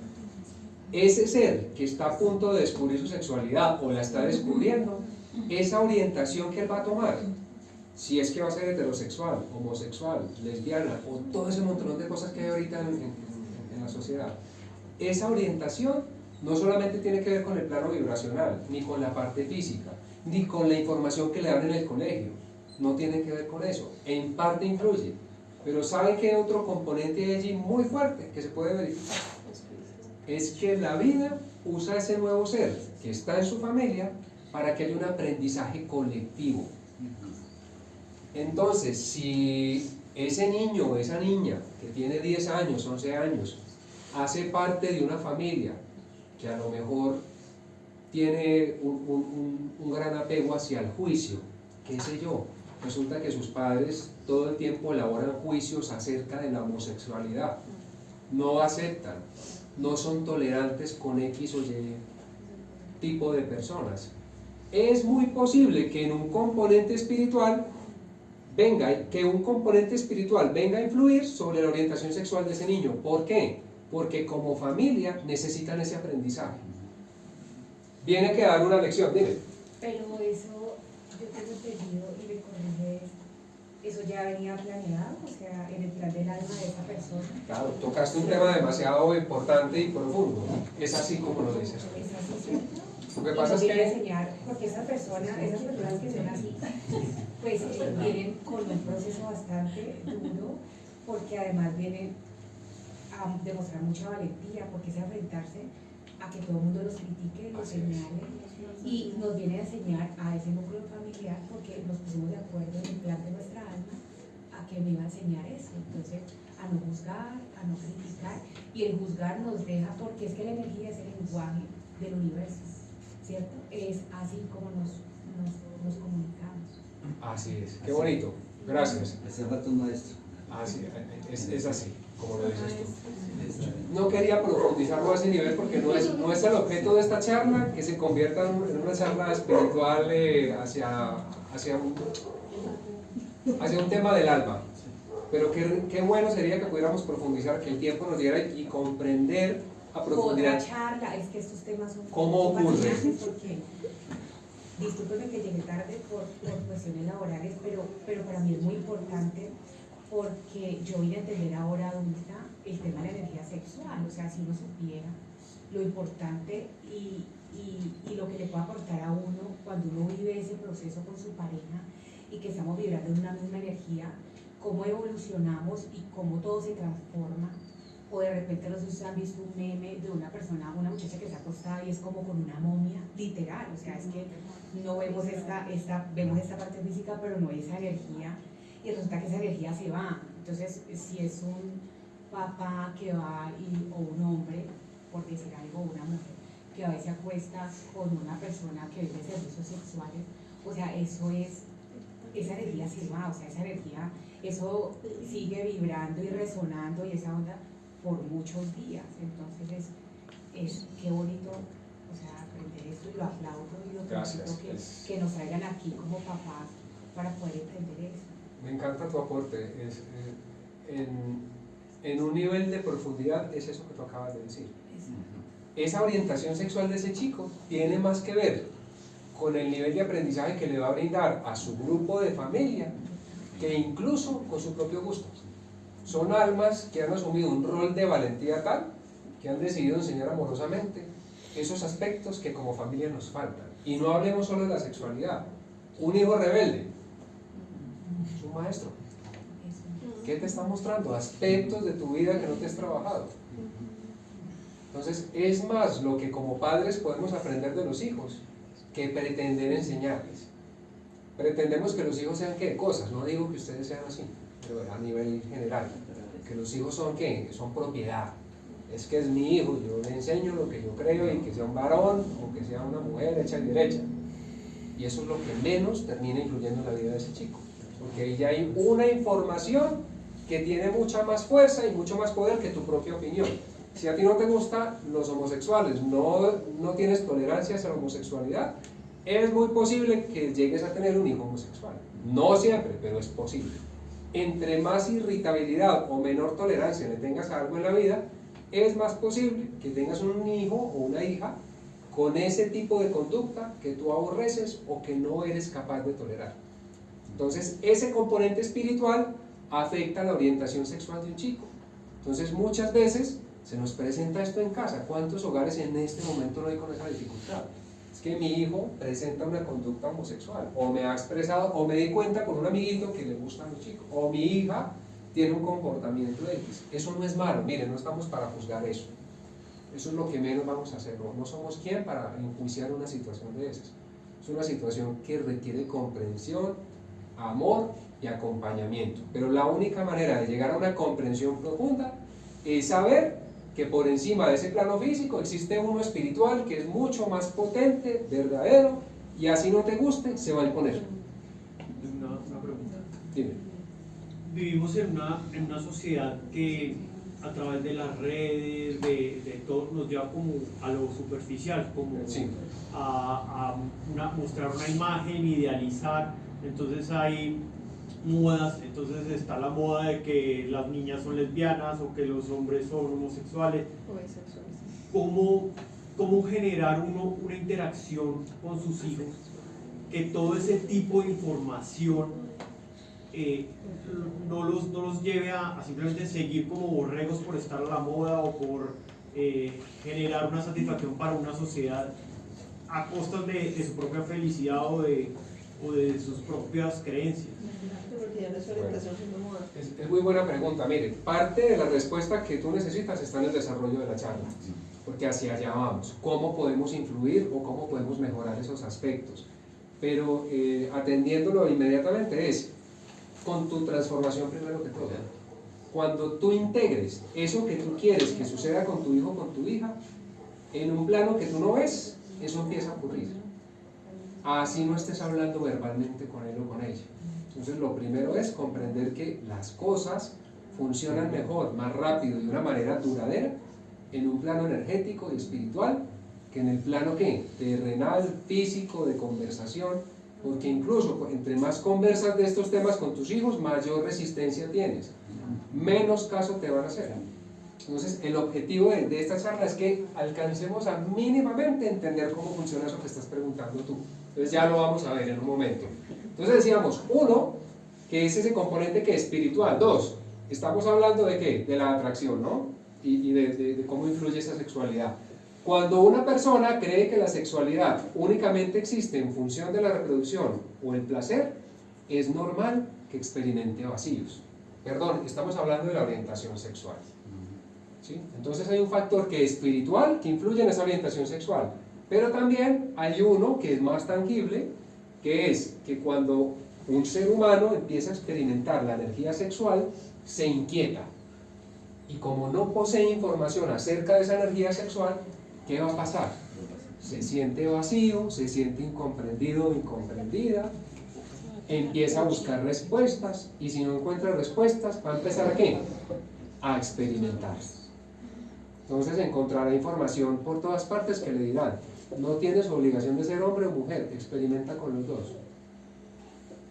Speaker 1: Ese ser que está a punto de descubrir su sexualidad o la está descubriendo, esa orientación que él va a tomar, si es que va a ser heterosexual, homosexual, lesbiana o todo ese montón de cosas que hay ahorita en la sociedad, esa orientación no solamente tiene que ver con el plano vibracional, ni con la parte física, ni con la información que le dan en el colegio, no tiene que ver con eso, en parte influye, pero ¿saben qué otro componente hay allí muy fuerte que se puede verificar? Es que la vida usa ese nuevo ser que está en su familia para que haya un aprendizaje colectivo. Entonces, si ese niño o esa niña que tiene 10 años, 11 años, hace parte de una familia que a lo mejor tiene un gran apego hacia el juicio, qué sé yo, resulta que sus padres todo el tiempo elaboran juicios acerca de la homosexualidad, no aceptan, no son tolerantes con X o Y tipo de personas. Es muy posible que un componente espiritual venga a influir sobre la orientación sexual de ese niño. ¿Por qué? Porque como familia necesitan ese aprendizaje. Viene que dar una lección, dime.
Speaker 9: Pero eso, yo tengo entendido y me corriges, eso ya venía planeado, o sea, en el plan del alma de esa persona.
Speaker 1: Claro, tocaste un tema demasiado importante y profundo. Es así como lo dices.
Speaker 9: Es así, ¿cierto?
Speaker 1: Lo que
Speaker 9: Y
Speaker 1: pasa
Speaker 9: nos
Speaker 1: es
Speaker 9: viene a
Speaker 1: que
Speaker 9: enseñar, porque esas personas que son así, pues vienen con un proceso bastante duro, porque además vienen a demostrar mucha valentía, porque es enfrentarse a que todo el mundo los critique, los señale, y nos viene a enseñar a ese núcleo familiar porque nos pusimos de acuerdo en el plan de nuestra alma a que me iba a enseñar eso. Entonces, a no juzgar, a no criticar, y el juzgar nos deja, porque es que la energía es el lenguaje del universo, ¿cierto? Es así como nos comunicamos.
Speaker 1: Así es, qué bonito, gracias.
Speaker 3: Hace falta un maestro.
Speaker 1: Así, es así, como lo dices tú. No quería profundizarlo a ese nivel porque no es el objeto de esta charla que se convierta en una charla espiritual hacia un tema del alma. Pero qué bueno sería que pudiéramos profundizar, que el tiempo nos diera y comprender a profundidad.
Speaker 9: Otra charla, es que estos temas son
Speaker 1: ¿Cómo
Speaker 9: son
Speaker 1: ocurre?
Speaker 9: fascinantes porque, discúlpeme que llegué tarde por cuestiones laborales, pero para mí es muy importante porque yo vine a entender ahora adulta el tema de la energía sexual. O sea, si uno supiera lo importante y lo que le puede aportar a uno cuando uno vive ese proceso con su pareja y que estamos vibrando en una misma energía, cómo evolucionamos y cómo todo se transforma. O de repente no sé si ustedes han visto un meme de una persona, una muchacha que está acostada y es como con una momia, literal. O sea, es que no vemos vemos esta parte física, pero no esa energía, y resulta que esa energía se va. Entonces, si es un papá que va o un hombre, por decir algo, una mujer, que a veces se acuesta con una persona que vive servicios sexuales, o sea, esa energía se va, o sea, esa energía, eso sigue vibrando y resonando y esa onda por muchos días. Entonces es qué bonito, o sea, aprender esto, y lo aplaudo y lo felicito que nos traigan aquí como papás para poder entender eso.
Speaker 1: Me encanta tu aporte. En un nivel de profundidad es eso que tú acabas de decir. Esa orientación sexual de ese chico tiene más que ver con el nivel de aprendizaje que le va a brindar a su grupo de familia que incluso con su propio gusto. Son almas que han asumido un rol de valentía tal que han decidido enseñar amorosamente esos aspectos que como familia nos faltan. Y no hablemos solo de la sexualidad. Un hijo rebelde es un maestro. ¿Qué te está mostrando? Aspectos de tu vida que no te has trabajado. Entonces, es más lo que como padres podemos aprender de los hijos que pretender enseñarles. Pretendemos que los hijos sean ¿qué? Cosas, no digo que ustedes sean así, pero a nivel general, que los hijos son ¿qué? Son propiedad. Es que es mi hijo, yo le enseño lo que yo creo, y que sea un varón o que sea una mujer hecha y derecha. Y eso es lo que menos termina influyendo en la vida de ese chico, porque ahí ya hay una información que tiene mucha más fuerza y mucho más poder que tu propia opinión. Si a ti no te gustan los homosexuales, no tienes tolerancia hacia la homosexualidad, es muy posible que llegues a tener un hijo homosexual. No siempre, pero es posible. Entre más irritabilidad o menor tolerancia le tengas a algo en la vida, es más posible que tengas un hijo o una hija con ese tipo de conducta que tú aborreces o que no eres capaz de tolerar. Entonces, ese componente espiritual afecta la orientación sexual de un chico. Entonces, muchas veces se nos presenta esto en casa. ¿Cuántos hogares en este momento no hay con esa dificultad? Es que mi hijo presenta una conducta homosexual, o me ha expresado, o me di cuenta con un amiguito que le gustan los chicos, o mi hija tiene un comportamiento X. Eso no es malo, miren, no estamos para juzgar eso. Eso es lo que menos vamos a hacer. No somos quien para enjuiciar una situación de esas. Es una situación que requiere comprensión, amor y acompañamiento. Pero la única manera de llegar a una comprensión profunda es saber que por encima de ese plano físico existe uno espiritual que es mucho más potente, verdadero, y así no te guste, se va a imponer.
Speaker 4: Una pregunta.
Speaker 1: Dime.
Speaker 4: Vivimos en una sociedad que a través de las redes, de todo, nos lleva como a lo superficial, como
Speaker 1: Sí.
Speaker 4: a mostrar una imagen, idealizar. Entonces hay modas, entonces está la moda de que las niñas son lesbianas o que los hombres son homosexuales. ¿Cómo generar una interacción con sus hijos que todo ese tipo de información no los lleve a simplemente seguir como borregos por estar a la moda o por generar una satisfacción para una sociedad a costas de su propia felicidad o de sus propias creencias?
Speaker 1: Es muy buena pregunta. Mire, parte de la respuesta que tú necesitas está en el desarrollo de la charla. porque hacia allá vamos. ¿Cómo podemos influir o cómo podemos mejorar esos aspectos? Pero atendiéndolo inmediatamente es con tu transformación primero que todo. Cuando tú integres eso que tú quieres que suceda con tu hijo o con tu hija, en un plano que tú no ves, eso empieza a ocurrir. Así no estés hablando verbalmente con él o con ella. Entonces lo primero es comprender que las cosas funcionan mejor, más rápido y de una manera duradera en un plano energético y espiritual que en el plano ¿qué? Terrenal, físico, de conversación, porque incluso entre más conversas de estos temas con tus hijos, mayor resistencia tienes, menos caso te van a hacer. Entonces el objetivo de esta charla es que alcancemos a mínimamente entender cómo funciona eso que estás preguntando tú. Entonces ya lo vamos a ver en un momento. Entonces decíamos, uno, que es ese componente que es espiritual. Dos, estamos hablando de qué, de la atracción, ¿no? Y de cómo influye esa sexualidad. Cuando una persona cree que la sexualidad únicamente existe en función de la reproducción o el placer, es normal que experimente vacíos. Perdón, estamos hablando de la orientación sexual. ¿Sí? Entonces hay un factor que es espiritual que influye en esa orientación sexual, pero también hay uno que es más tangible, que es que cuando un ser humano empieza a experimentar la energía sexual, se inquieta. Y como no posee información acerca de esa energía sexual, ¿qué va a pasar? Se siente vacío, se siente incomprendido o incomprendida, empieza a buscar respuestas, y si no encuentra respuestas, ¿va a empezar a qué? A experimentar. Entonces encontrará información por todas partes que le dirán, no tienes obligación de ser hombre o mujer, experimenta con los dos.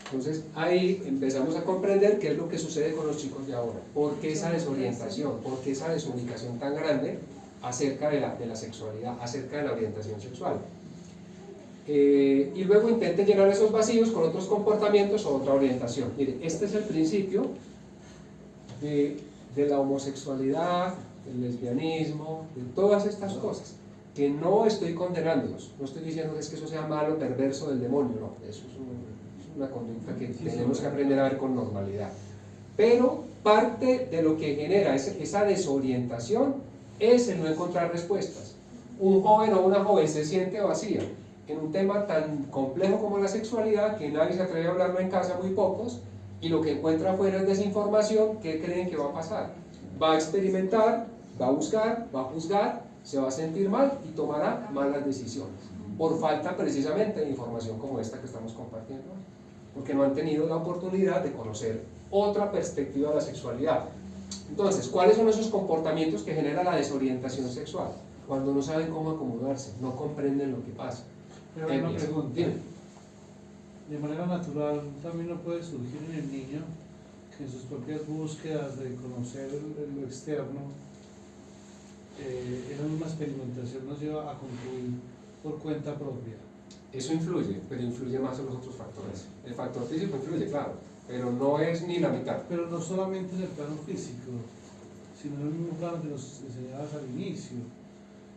Speaker 1: Entonces ahí empezamos a comprender qué es lo que sucede con los chicos de ahora, por qué esa desorientación, por qué esa desubicación tan grande acerca de la sexualidad, acerca de la orientación sexual. Y luego intenten llenar esos vacíos con otros comportamientos o otra orientación. Mire, este es el principio de la homosexualidad, del lesbianismo, de todas estas cosas, que no estoy condenándolos, no estoy diciendo que eso sea malo, perverso, del demonio, no, eso es una conducta que tenemos que aprender a ver con normalidad. Pero parte de lo que genera esa desorientación es el no encontrar respuestas. Un joven o una joven se siente vacía en un tema tan complejo como la sexualidad, que nadie se atreve a hablarlo en casa, muy pocos, y lo que encuentra afuera es desinformación. ¿Qué creen que va a pasar? Va a experimentar, va a buscar, va a juzgar, se va a sentir mal y tomará malas decisiones, por falta precisamente de información como esta que estamos compartiendo, porque no han tenido la oportunidad de conocer otra perspectiva de la sexualidad. Entonces, ¿cuáles son esos comportamientos que generan la desorientación sexual? Cuando no saben cómo acomodarse, no comprenden lo que pasa.
Speaker 10: Pero hay una pregunta. De manera natural también no puede surgir en el niño que en sus propias búsquedas de conocer lo externo, esa misma experimentación nos lleva a concluir por cuenta propia.
Speaker 1: Eso influye, pero influye más en los otros factores. El factor físico influye, claro, pero no es ni la mitad.
Speaker 10: Pero no solamente en el plano físico, sino en el mismo plano que nos enseñabas al inicio,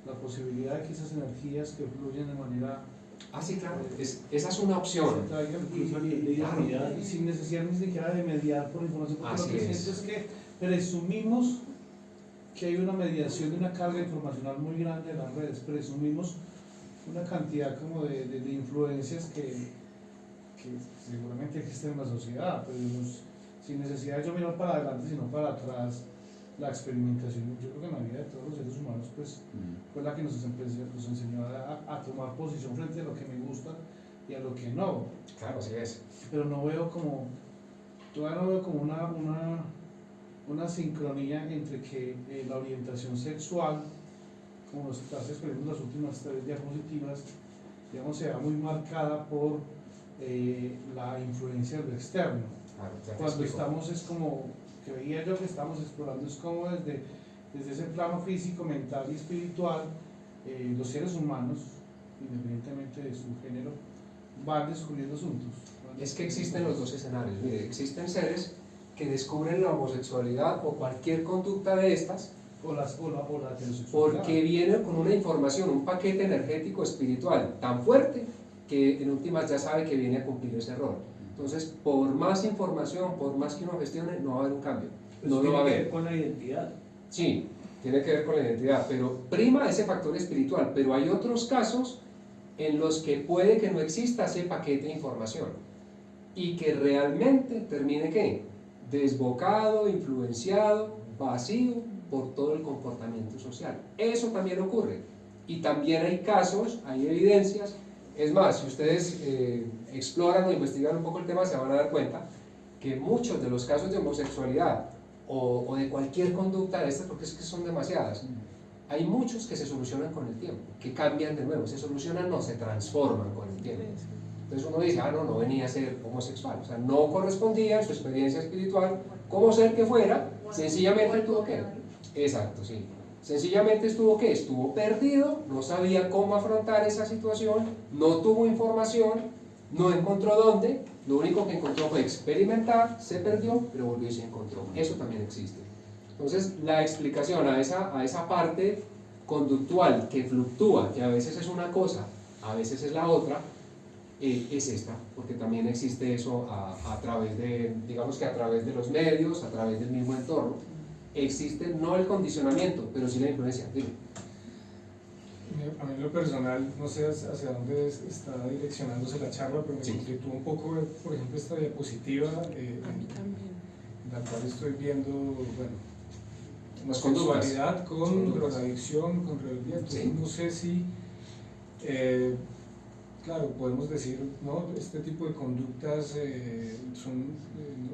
Speaker 10: la posibilidad de que esas energías que fluyen de manera...
Speaker 1: Ah, sí, claro, esa es una opción.
Speaker 10: Y sin necesidad ni siquiera de mediar por información, porque lo que siento es que presumimos que hay una mediación de una carga informacional muy grande de las redes, presumimos una cantidad como de influencias que seguramente existen en la sociedad, pero sin necesidad de yo mirar para adelante, sino para atrás. La experimentación, yo creo que en la vida de todos los seres humanos pues, fue la que nos enseñó a tomar posición frente a lo que me gusta y a lo que no.
Speaker 1: Claro, así es.
Speaker 10: Pero no veo como, todavía no veo como una sincronía entre que la orientación sexual, como nos estás explicando en las últimas 3 diapositivas, digamos, sea muy marcada por la influencia de lo externo.
Speaker 1: Claro,
Speaker 10: cuando estamos es como... que veía yo que estamos explorando es como desde ese plano físico, mental y espiritual, los seres humanos, independientemente de su género, van descubriendo asuntos.
Speaker 1: Es que existen los dos escenarios. Mire, existen seres que descubren la homosexualidad o cualquier conducta de estas
Speaker 10: o la heterosexualidad,
Speaker 1: porque viene con una información, un paquete energético espiritual tan fuerte que en últimas ya sabe que viene a cumplir ese rol. Entonces, por más información, por más que uno gestione, no va a haber un cambio. No lo va a haber.
Speaker 3: Con la identidad.
Speaker 1: Sí, tiene que ver con la identidad, pero prima ese factor espiritual, pero hay otros casos en los que puede que no exista ese paquete de información y que realmente termine ¿qué? Desbocado, influenciado, vacío por todo el comportamiento social. Eso también ocurre y también hay casos, hay evidencias. Es más, si ustedes exploran o investigan un poco el tema, se van a dar cuenta que muchos de los casos de homosexualidad o de cualquier conducta de estas, porque es que son demasiadas, hay muchos que se solucionan con el tiempo, que cambian de nuevo, se solucionan, no, se transforman con el tiempo. Entonces uno dice, no venía a ser homosexual, o sea, no correspondía a su experiencia espiritual, como ser que fuera, sencillamente tuvo que, exacto, sí, sencillamente estuvo perdido, no sabía cómo afrontar esa situación, no tuvo información, no encontró dónde, lo único que encontró fue experimentar, se perdió, pero volvió y se encontró. Eso también existe. Entonces, la explicación a esa parte conductual que fluctúa, que a veces es una cosa, a veces es la otra, es esta, porque también existe eso a través de, digamos que a través de los medios, a través del mismo entorno. Existe no el condicionamiento, pero sí la influencia. Dime.
Speaker 11: A mí en lo personal, no sé hacia dónde está direccionándose la charla, pero me conflictúa un poco, por ejemplo, esta diapositiva en la cual estoy viendo, bueno, la sexualidad con drogadicción, con rebeldía. Entonces no sé si, claro, podemos decir, no, este tipo de conductas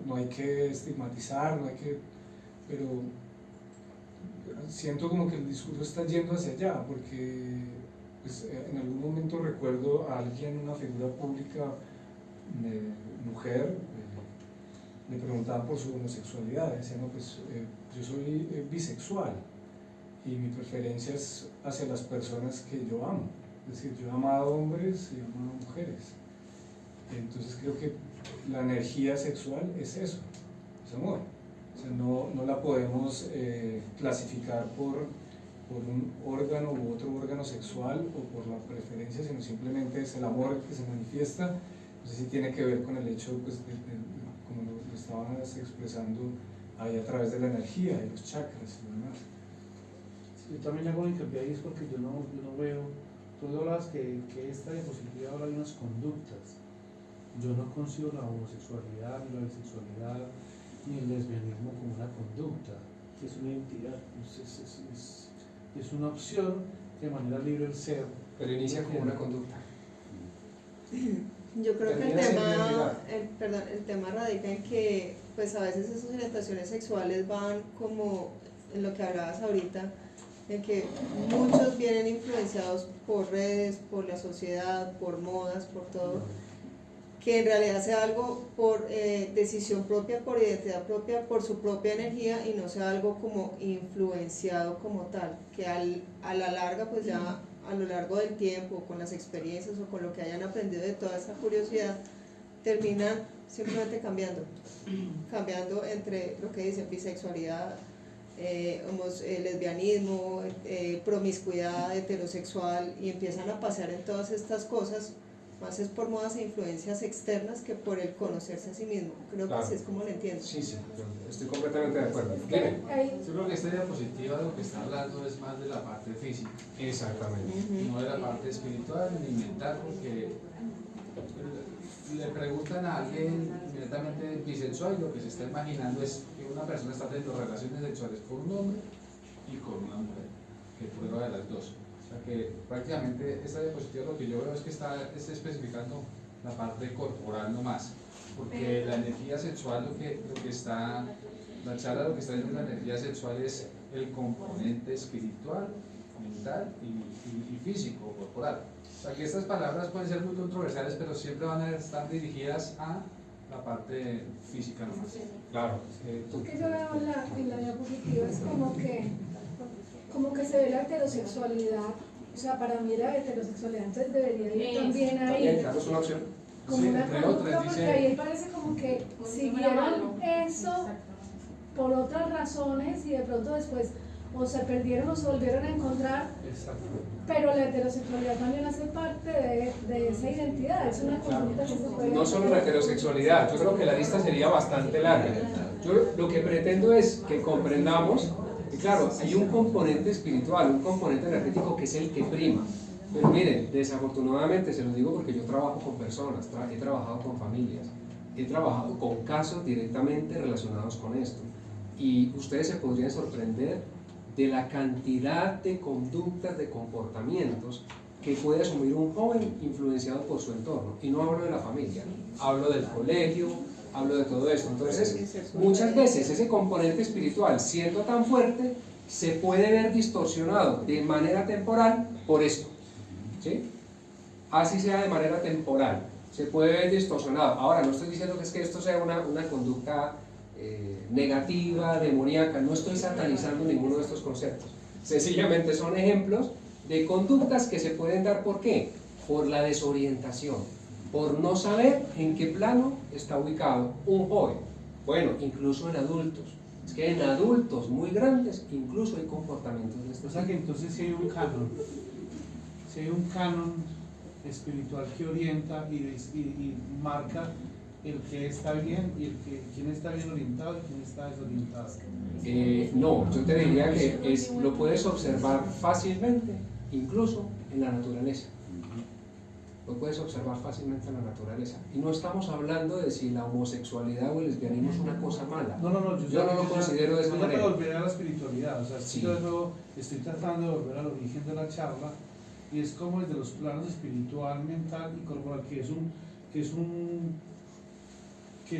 Speaker 11: no hay que estigmatizar, no hay que, pero siento como que el discurso está yendo hacia allá, porque pues, en algún momento recuerdo a alguien, una figura pública, mujer, le preguntaban por su homosexualidad, decían, no, pues yo soy bisexual y mi preferencia es hacia las personas que yo amo, es decir, yo he amado hombres y he amado mujeres, entonces creo que la energía sexual es eso, es amor. O sea, no la podemos clasificar por un órgano u otro órgano sexual o por la preferencia, sino simplemente es el amor que se manifiesta. No sé si tiene que ver con el hecho, pues, como lo estabas expresando ahí a través de la energía y los chakras y demás.
Speaker 10: Sí, yo también hago hincapié ahí, es porque yo no veo, tú hablabas que esta diapositiva habla de unas conductas. Yo no concibo la homosexualidad ni la bisexualidad ni el lesbianismo como una conducta, que es una identidad, es una opción que de manera libre el ser.
Speaker 1: Pero inicia como una conducta.
Speaker 7: Yo creo que el tema radica en que pues a veces esas orientaciones sexuales van como en lo que hablabas ahorita, en que muchos vienen influenciados por redes, por la sociedad, por modas, por todo, que en realidad sea algo por decisión propia, por identidad propia, por su propia energía y no sea algo como influenciado como tal, que a la larga pues ya a lo largo del tiempo, con las experiencias o con lo que hayan aprendido de toda esa curiosidad, terminan simplemente cambiando entre lo que dicen bisexualidad, lesbianismo, promiscuidad, heterosexual, y empiezan a pasar en todas estas cosas, más es por modas e influencias externas que por el conocerse a sí mismo. Creo que así es como lo entiendo.
Speaker 1: Sí, estoy completamente de acuerdo.
Speaker 12: Yo creo que esta diapositiva de lo que está hablando es más de la parte física.
Speaker 1: Exactamente.
Speaker 12: No de la parte espiritual ni mental, porque le preguntan a alguien inmediatamente bisexual y lo que se está imaginando es que una persona está teniendo relaciones sexuales con un hombre y con una mujer, que prueba de las dos. O sea que prácticamente esta diapositiva lo que yo veo es que está especificando la parte corporal nomás, porque la energía sexual, lo que está, la charla lo que está diciendo la energía sexual es el componente espiritual, mental y físico, corporal. O sea que estas palabras pueden ser muy controversiales, pero siempre van a estar dirigidas a la parte física nomás.
Speaker 1: Claro.
Speaker 8: Lo que yo veo en la diapositiva es como que se ve la heterosexualidad, o sea, para mí la heterosexualidad entonces debería ir también ahí.
Speaker 1: Claro, es una opción.
Speaker 8: Como una conducta, porque ahí parece como que siguieron eso por otras razones y de pronto después o se perdieron o se volvieron a encontrar.
Speaker 1: Exacto.
Speaker 8: Pero la heterosexualidad también hace parte de esa identidad, es una conducta que se puede...
Speaker 1: No solo la heterosexualidad, yo creo que la lista sería bastante larga. Yo lo que pretendo es que comprendamos Y claro, hay un componente espiritual, un componente energético que es el que prima. Pero miren, desafortunadamente, se lo digo porque yo trabajo con personas, he trabajado con familias, he trabajado con casos directamente relacionados con esto. Y ustedes se podrían sorprender de la cantidad de conductas, de comportamientos que puede asumir un joven influenciado por su entorno. Y no hablo de la familia, hablo del colegio, hablo de todo esto. Entonces, muchas veces ese componente espiritual, siendo tan fuerte, se puede ver distorsionado de manera temporal por esto, ¿sí? Así sea de manera temporal, se puede ver distorsionado. Ahora, no estoy diciendo que esto sea una conducta negativa, demoníaca, no estoy satanizando ninguno de estos conceptos. Sencillamente son ejemplos de conductas que se pueden dar. ¿Por qué? Por la desorientación, por no saber en qué plano está ubicado un joven. Bueno, incluso en adultos. Es que en adultos muy grandes incluso hay comportamientos de este tipo.
Speaker 10: O sea que entonces si hay un canon espiritual que orienta y marca el que está bien y quién está bien orientado y quién está desorientado.
Speaker 1: No, yo te diría que lo puedes observar fácilmente, incluso en la naturaleza. Lo puedes observar fácilmente en la naturaleza. Y no estamos hablando de si la homosexualidad o el lesbianismo es una cosa mala.
Speaker 10: No,
Speaker 1: yo no lo considero de esa manera.
Speaker 10: Yo volver a la espiritualidad, o sea,
Speaker 1: sí.
Speaker 10: Yo estoy tratando de volver al origen de la charla, y es como desde los planos espiritual, mental y corporal, que es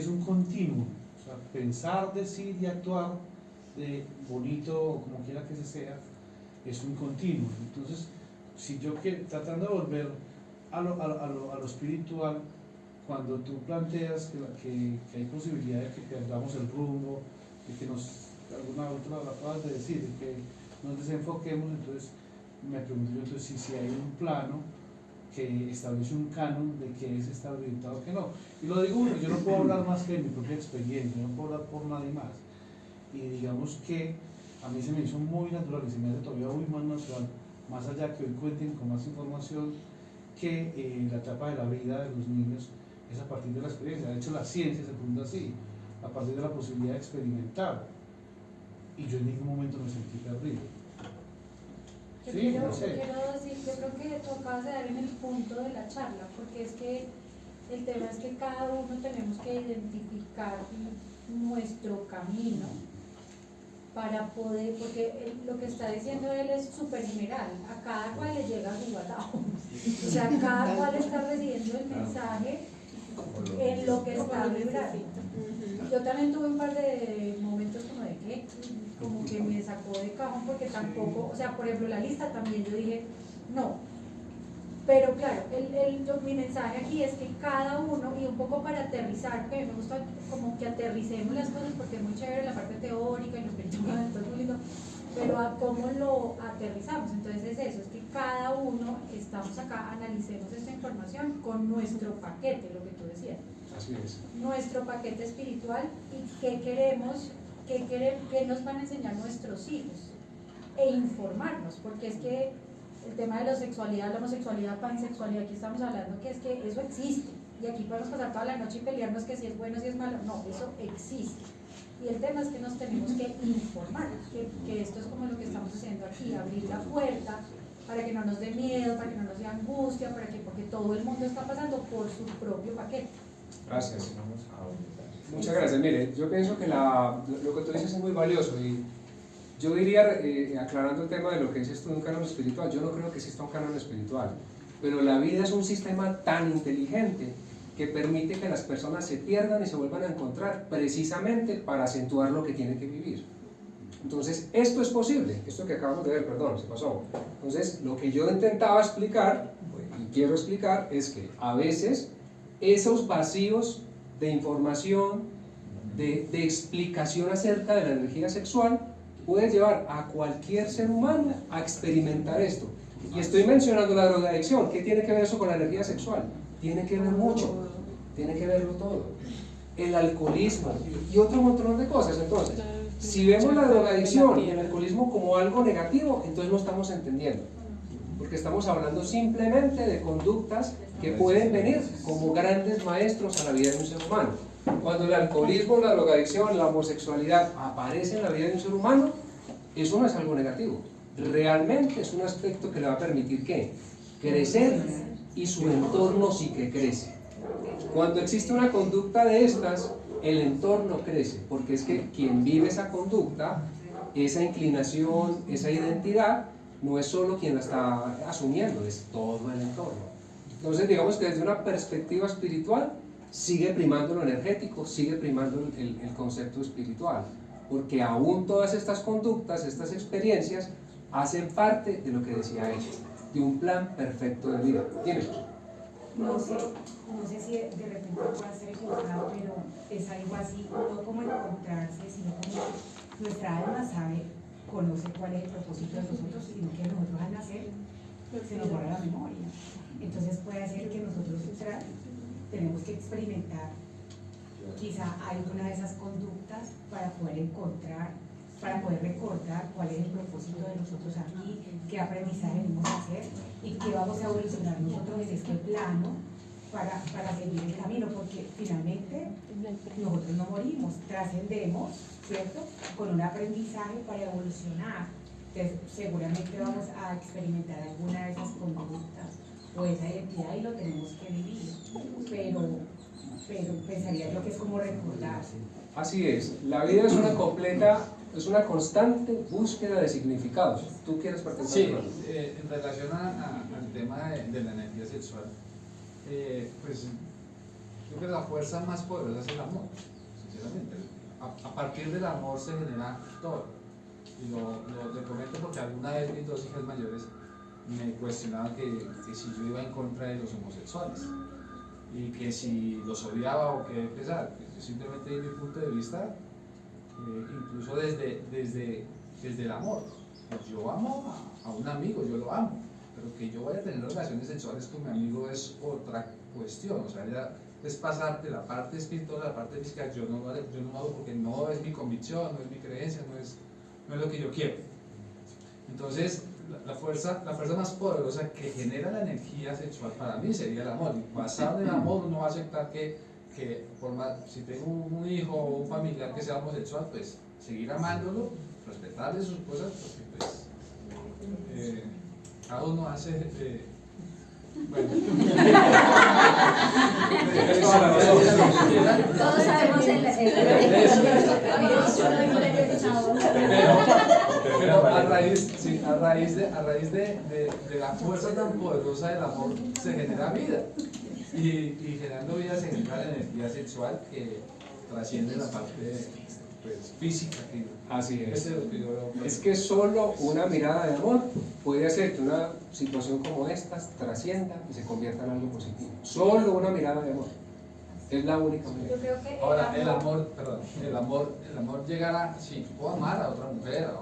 Speaker 10: un continuo. O sea, pensar, decir y actuar de bonito o como quiera que se sea, es un continuo. Entonces, si yo tratando de volver a lo espiritual, cuando tú planteas que hay posibilidad de que perdamos el rumbo, de que alguna otra la acabas de decir, de que nos desenfoquemos, entonces me pregunto yo si hay un plano que establece un canon de que es estar orientado o que no. Y lo digo porque yo no puedo hablar más que de mi propia experiencia, no puedo hablar por nadie más. Y digamos que a mí se me hizo muy natural y se me hace todavía muy más natural, más allá que hoy cuenten con más información, que la etapa de la vida de los niños es a partir de la experiencia. De hecho, la ciencia se funda así, a partir de la posibilidad de experimentar. Y yo en ningún momento me sentí perdido.
Speaker 13: Yo quiero decir, yo creo que tú acabas de dar en el punto de la charla, porque es que el tema es que cada uno tenemos que identificar nuestro camino para poder, porque lo que está diciendo él es súper general, a cada cual le llega su guatao, o sea, cada cual está recibiendo el mensaje en lo que está vibrando. Yo también tuve un par de momentos como que me sacó de cajón, porque tampoco, o sea, por ejemplo, la lista también yo dije, no, pero claro, mi mensaje aquí es que cada uno, y un poco para aterrizar, que me gusta como que aterricemos las cosas, porque es muy chévere la parte teórica y lo espiritual, todo es muy lindo, pero a cómo lo aterrizamos. Entonces es eso, es que cada uno estamos acá, analicemos esta información con nuestro paquete, lo que tú decías.
Speaker 1: Así es.
Speaker 13: Nuestro paquete espiritual y qué queremos, qué nos van a enseñar nuestros hijos e informarnos, porque es que el tema de la sexualidad, la homosexualidad, pansexualidad, aquí estamos hablando que es que eso existe y aquí podemos pasar toda la noche y pelearnos que si es bueno, si es malo, no, eso existe. Y el tema es que nos tenemos que informar, que esto es como lo que estamos haciendo aquí, abrir la puerta para que no nos dé miedo, para que no nos dé angustia, porque todo el mundo está pasando por su propio paquete.
Speaker 1: Gracias. Muchas gracias. Mire, yo pienso que lo que tú dices es muy valioso, y yo diría, aclarando el tema de lo que dices tú de un canon espiritual, yo no creo que exista un canon espiritual, pero la vida es un sistema tan inteligente que permite que las personas se pierdan y se vuelvan a encontrar precisamente para acentuar lo que tienen que vivir. Entonces, esto es posible, esto que acabamos de ver, perdón, se pasó. Entonces, lo que yo intentaba explicar, y quiero explicar, es que a veces esos vacíos de información, de explicación acerca de la energía sexual, puede llevar a cualquier ser humano a experimentar esto. Y estoy mencionando la drogadicción. ¿Qué tiene que ver eso con la energía sexual? Tiene que ver mucho, tiene que verlo todo. El alcoholismo y otro montón de cosas. Entonces, si vemos la drogadicción y el alcoholismo como algo negativo, entonces no estamos entendiendo, porque estamos hablando simplemente de conductas que pueden venir como grandes maestros a la vida de un ser humano. Cuando el alcoholismo, la drogadicción, la homosexualidad aparece en la vida de un ser humano, eso no es algo negativo, realmente es un aspecto que le va a permitir ¿qué? Crecer, y su entorno sí que crece. Cuando existe una conducta de estas, el entorno crece, porque es que quien vive esa conducta, esa inclinación, esa identidad, no es solo quien la está asumiendo, es todo el entorno. Entonces digamos que desde una perspectiva espiritual sigue primando lo energético, sigue primando el concepto espiritual, porque aún todas estas conductas, estas experiencias hacen parte de lo que decía ella, de un plan perfecto de vida. Dime.
Speaker 9: No sé si de repente pueda ser equivocado, pero es algo así, no como encontrarse, sino como nuestra alma conoce cuál es el propósito de nosotros, sino que nosotros al nacer se nos borra la memoria. Entonces puede ser que nosotros tenemos que experimentar quizá alguna de esas conductas para poder recordar cuál es el propósito de nosotros aquí, qué aprendizaje venimos a hacer y qué vamos a evolucionar nosotros en este plano para seguir el camino, porque finalmente nosotros no morimos, trascendemos, ¿cierto?, con un aprendizaje para evolucionar. Entonces seguramente vamos a experimentar alguna de esas conductas o esa identidad y lo tenemos que vivir, pero pensaría yo que es como recordarse.
Speaker 1: Así es, la vida es una constante búsqueda de significados. ¿Tú quieres participar?
Speaker 12: Sí, en relación al tema de la energía sexual, pues yo creo que la fuerza más poderosa es el amor, sinceramente. A partir del amor se genera todo. Y lo comento porque alguna vez mis 2 hijas mayores me cuestionaban que si yo iba en contra de los homosexuales y que si los odiaba o qué pensar. Yo simplemente di mi punto de vista, incluso desde el amor. Pues yo amo a un amigo, yo lo amo, pero que yo vaya a tener relaciones sexuales con mi amigo es otra cuestión. O sea, ya es pasar de la parte espiritual a la parte física. Yo no lo hago porque no es mi convicción, no es mi creencia, no es lo que yo quiero. Entonces la fuerza más poderosa que genera la energía sexual para mí sería el amor. Y basado en el amor uno va a aceptar que por más, si tengo un hijo o un familiar que sea homosexual, pues seguir amándolo, respetarle sus cosas, porque pues cada uno hace bueno.
Speaker 6: Todos sabemos
Speaker 12: pero a raíz de la fuerza tan poderosa del amor se genera vida. Y generando vida se genera la energía sexual que trasciende la parte pues, física.
Speaker 1: Así es. Es que solo una mirada de amor puede hacer que una situación como esta trascienda y se convierta en algo positivo. Solo una mirada de amor. Es la única manera.
Speaker 6: Yo creo que
Speaker 12: ahora, el amor llegará, sí, puedo amar a otra mujer, a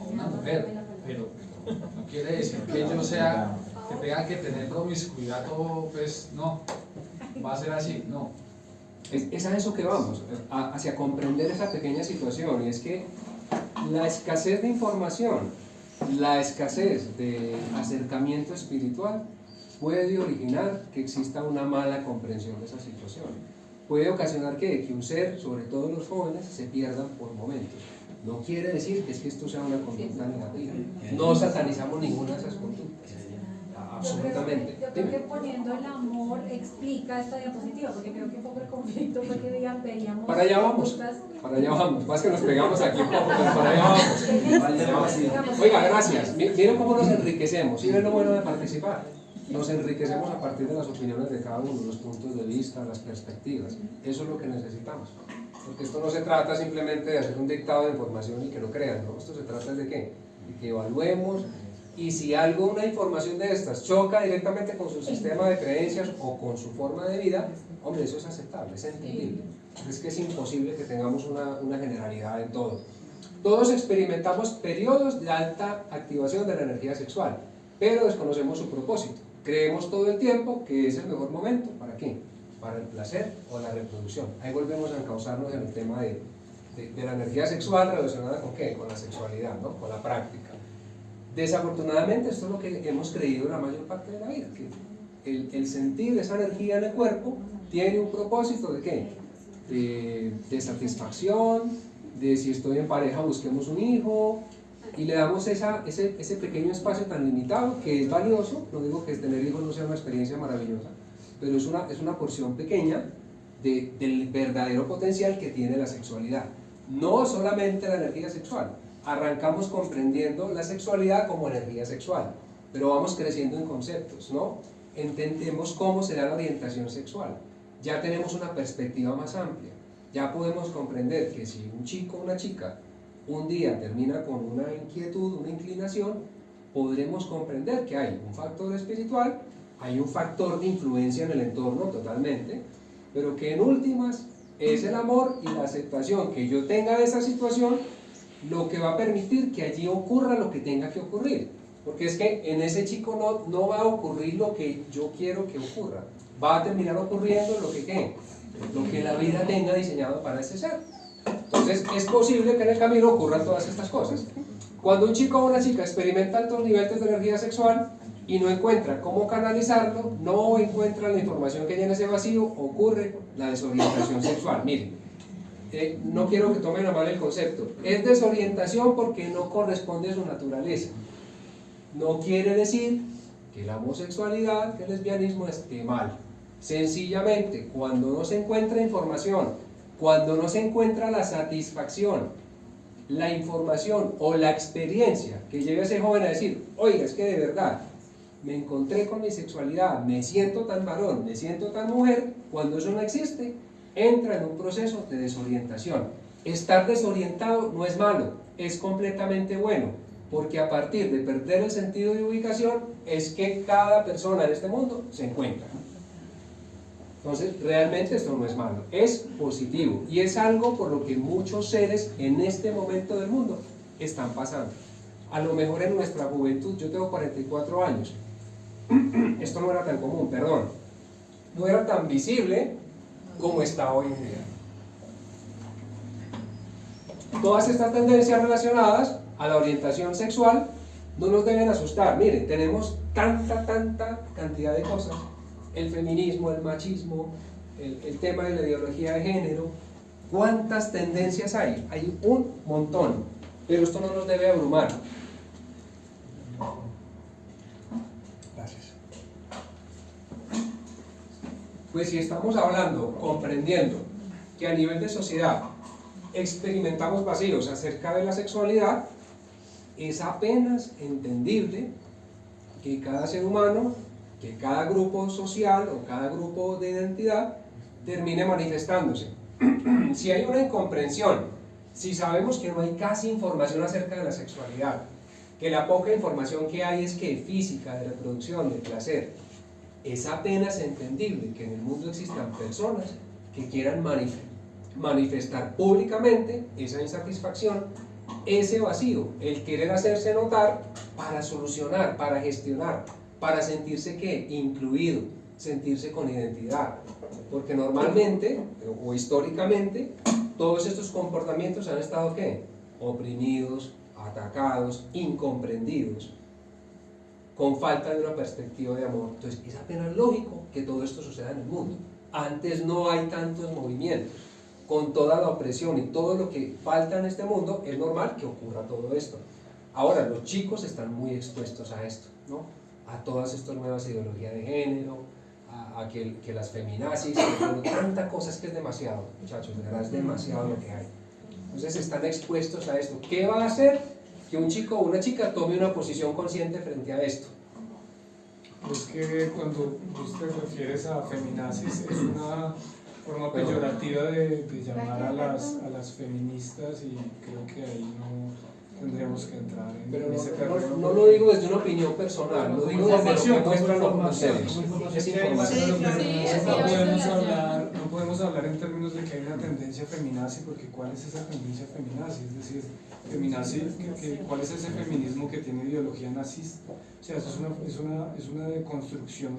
Speaker 12: una mujer, pero no quiere decir que yo que tenga que tener promiscuidad o pues no, va a ser así, no.
Speaker 1: Es a eso que vamos, hacia comprender esa pequeña situación, y es que la escasez de información, la escasez de acercamiento espiritual puede originar que exista una mala comprensión de esa situación. Puede ocasionar que un ser, sobre todo los jóvenes, se pierdan por momentos. No quiere decir que esto sea una conducta negativa. No satanizamos ninguna de esas conductas. Absolutamente.
Speaker 13: Yo creo que poniendo el amor explica esta diapositiva, porque creo que un poco el conflicto fue que veíamos.
Speaker 1: Para allá vamos, más que nos pegamos aquí un poco, pero para allá vamos. Oiga, gracias. Miren cómo nos enriquecemos. ¿Sí ven lo bueno de participar? Nos enriquecemos a partir de las opiniones de cada uno, los puntos de vista, las perspectivas. Eso es lo que necesitamos. Porque esto no se trata simplemente de hacer un dictado de información y que lo crean, ¿no? Esto se trata de ¿qué? De que evaluemos. Y si una información de estas choca directamente con su sistema de creencias o con su forma de vida, hombre, eso es aceptable, es entendible. Es que es imposible que tengamos una generalidad en todo. Todos experimentamos periodos de alta activación de la energía sexual, pero desconocemos su propósito. Creemos todo el tiempo que es el mejor momento. ¿Para qué? Para el placer o la reproducción. Ahí volvemos a encauzarnos en el tema de la energía sexual relacionada con ¿qué? Con la sexualidad, ¿no? Con la práctica. Desafortunadamente esto es lo que hemos creído la mayor parte de la vida, que el sentir esa energía en el cuerpo tiene un propósito de ¿qué? De satisfacción, de si estoy en pareja busquemos un hijo, y le damos ese pequeño espacio tan limitado que es valioso. No digo que tener hijos no sea una experiencia maravillosa, pero es una porción pequeña del verdadero potencial que tiene la sexualidad. No solamente la energía sexual. Arrancamos comprendiendo la sexualidad como energía sexual, pero vamos creciendo en conceptos, ¿no? Entendemos cómo será la orientación sexual. Ya tenemos una perspectiva más amplia. Ya podemos comprender que si un chico o una chica un día termina con una inquietud, una inclinación, podremos comprender que hay un factor espiritual, hay un factor de influencia en el entorno totalmente, pero que en últimas es el amor y la aceptación que yo tenga de esa situación lo que va a permitir que allí ocurra lo que tenga que ocurrir. Porque es que en ese chico no va a ocurrir lo que yo quiero que ocurra, va a terminar ocurriendo lo que la vida tenga diseñado para ese ser. Entonces es posible que en el camino ocurran todas estas cosas. Cuando un chico o una chica experimenta altos niveles de energía sexual y no encuentra cómo canalizarlo, no encuentra la información que llena ese vacío, ocurre la desorientación sexual. Miren, no quiero que tomen a mal el concepto, es desorientación porque no corresponde a su naturaleza. No quiere decir que la homosexualidad, que el lesbianismo esté mal. Sencillamente, cuando no se encuentra información, cuando no se encuentra la satisfacción, la información o la experiencia que lleve a ese joven a decir, oiga, es que de verdad me encontré con mi sexualidad, me siento tan varón, me siento tan mujer, cuando eso no existe, entra en un proceso de desorientación. Estar desorientado no es malo, es completamente bueno, porque a partir de perder el sentido de ubicación es que cada persona en este mundo se encuentra. Entonces, realmente esto no es malo, es positivo y es algo por lo que muchos seres en este momento del mundo están pasando. A lo mejor en nuestra juventud, yo tengo 44 años, esto no era tan común, perdón, no era tan visible como está hoy en día. Todas estas tendencias relacionadas a la orientación sexual no nos deben asustar. Miren, tenemos tanta cantidad de cosas. El feminismo, el machismo, el tema de la ideología de género. ¿Cuántas tendencias hay? Hay un montón, pero esto no nos debe abrumar. Gracias. Pues si estamos hablando, comprendiendo que a nivel de sociedad experimentamos vacíos acerca de la sexualidad, es apenas entendible que cada ser humano, que cada grupo social o cada grupo de identidad termine manifestándose. Si hay una incomprensión, si sabemos que no hay casi información acerca de la sexualidad, que la poca información que hay es que física, de reproducción, de placer, es apenas entendible que en el mundo existan personas que quieran manifestar públicamente esa insatisfacción, ese vacío, el querer hacerse notar para solucionar, para gestionar, para sentirse ¿qué? Incluido, sentirse con identidad, porque normalmente o históricamente todos estos comportamientos han estado ¿qué? Oprimidos, atacados, incomprendidos, con falta de una perspectiva de amor. Entonces es apenas lógico que todo esto suceda en el mundo. Antes no hay tantos movimientos, con toda la opresión y todo lo que falta en este mundo, es normal que ocurra todo esto. Ahora los chicos están muy expuestos a esto, ¿no? A todas estas nuevas ideologías de género, a que las feminazis, tanta cosas que es demasiado, muchachos, de verdad es demasiado lo que hay. Entonces están expuestos a esto. ¿Qué va a hacer que un chico o una chica tome una posición consciente frente a esto?
Speaker 11: Es que cuando tú te refieres a feminazis es una forma peyorativa de llamar a las feministas, y creo que ahí no tendríamos que entrar en ese terreno.
Speaker 1: No lo digo desde una opinión personal, lo digo desde lo que muestran los seres. Es información.
Speaker 11: No podemos hablar en términos de que hay una tendencia feminazi, porque ¿cuál es esa tendencia feminazi? Es decir, feminazi, ¿cuál es ese feminismo que tiene ideología nazista? O sea, eso es una deconstrucción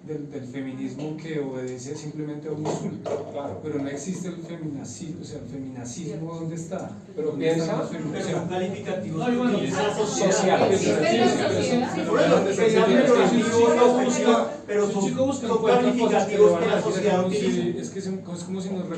Speaker 11: del feminismo que obedece simplemente a un insulto.
Speaker 1: Claro.
Speaker 11: Pero no existe el feminacismo, o sea, el feminacismo, ¿dónde está?
Speaker 1: Pero
Speaker 11: ¿Dónde
Speaker 1: piensa,
Speaker 11: están las
Speaker 4: Pero son calificativos
Speaker 10: No, y bueno,
Speaker 4: que utiliza la sociedad.
Speaker 1: sociales.
Speaker 4: Pero
Speaker 11: Si un
Speaker 4: son
Speaker 11: chico busca
Speaker 4: son
Speaker 11: encuentra cosas que le
Speaker 4: calificativos
Speaker 11: van
Speaker 4: que
Speaker 11: a
Speaker 4: la
Speaker 11: decir,
Speaker 4: sociedad
Speaker 11: como si-
Speaker 4: utiliza.
Speaker 11: es que es como si nos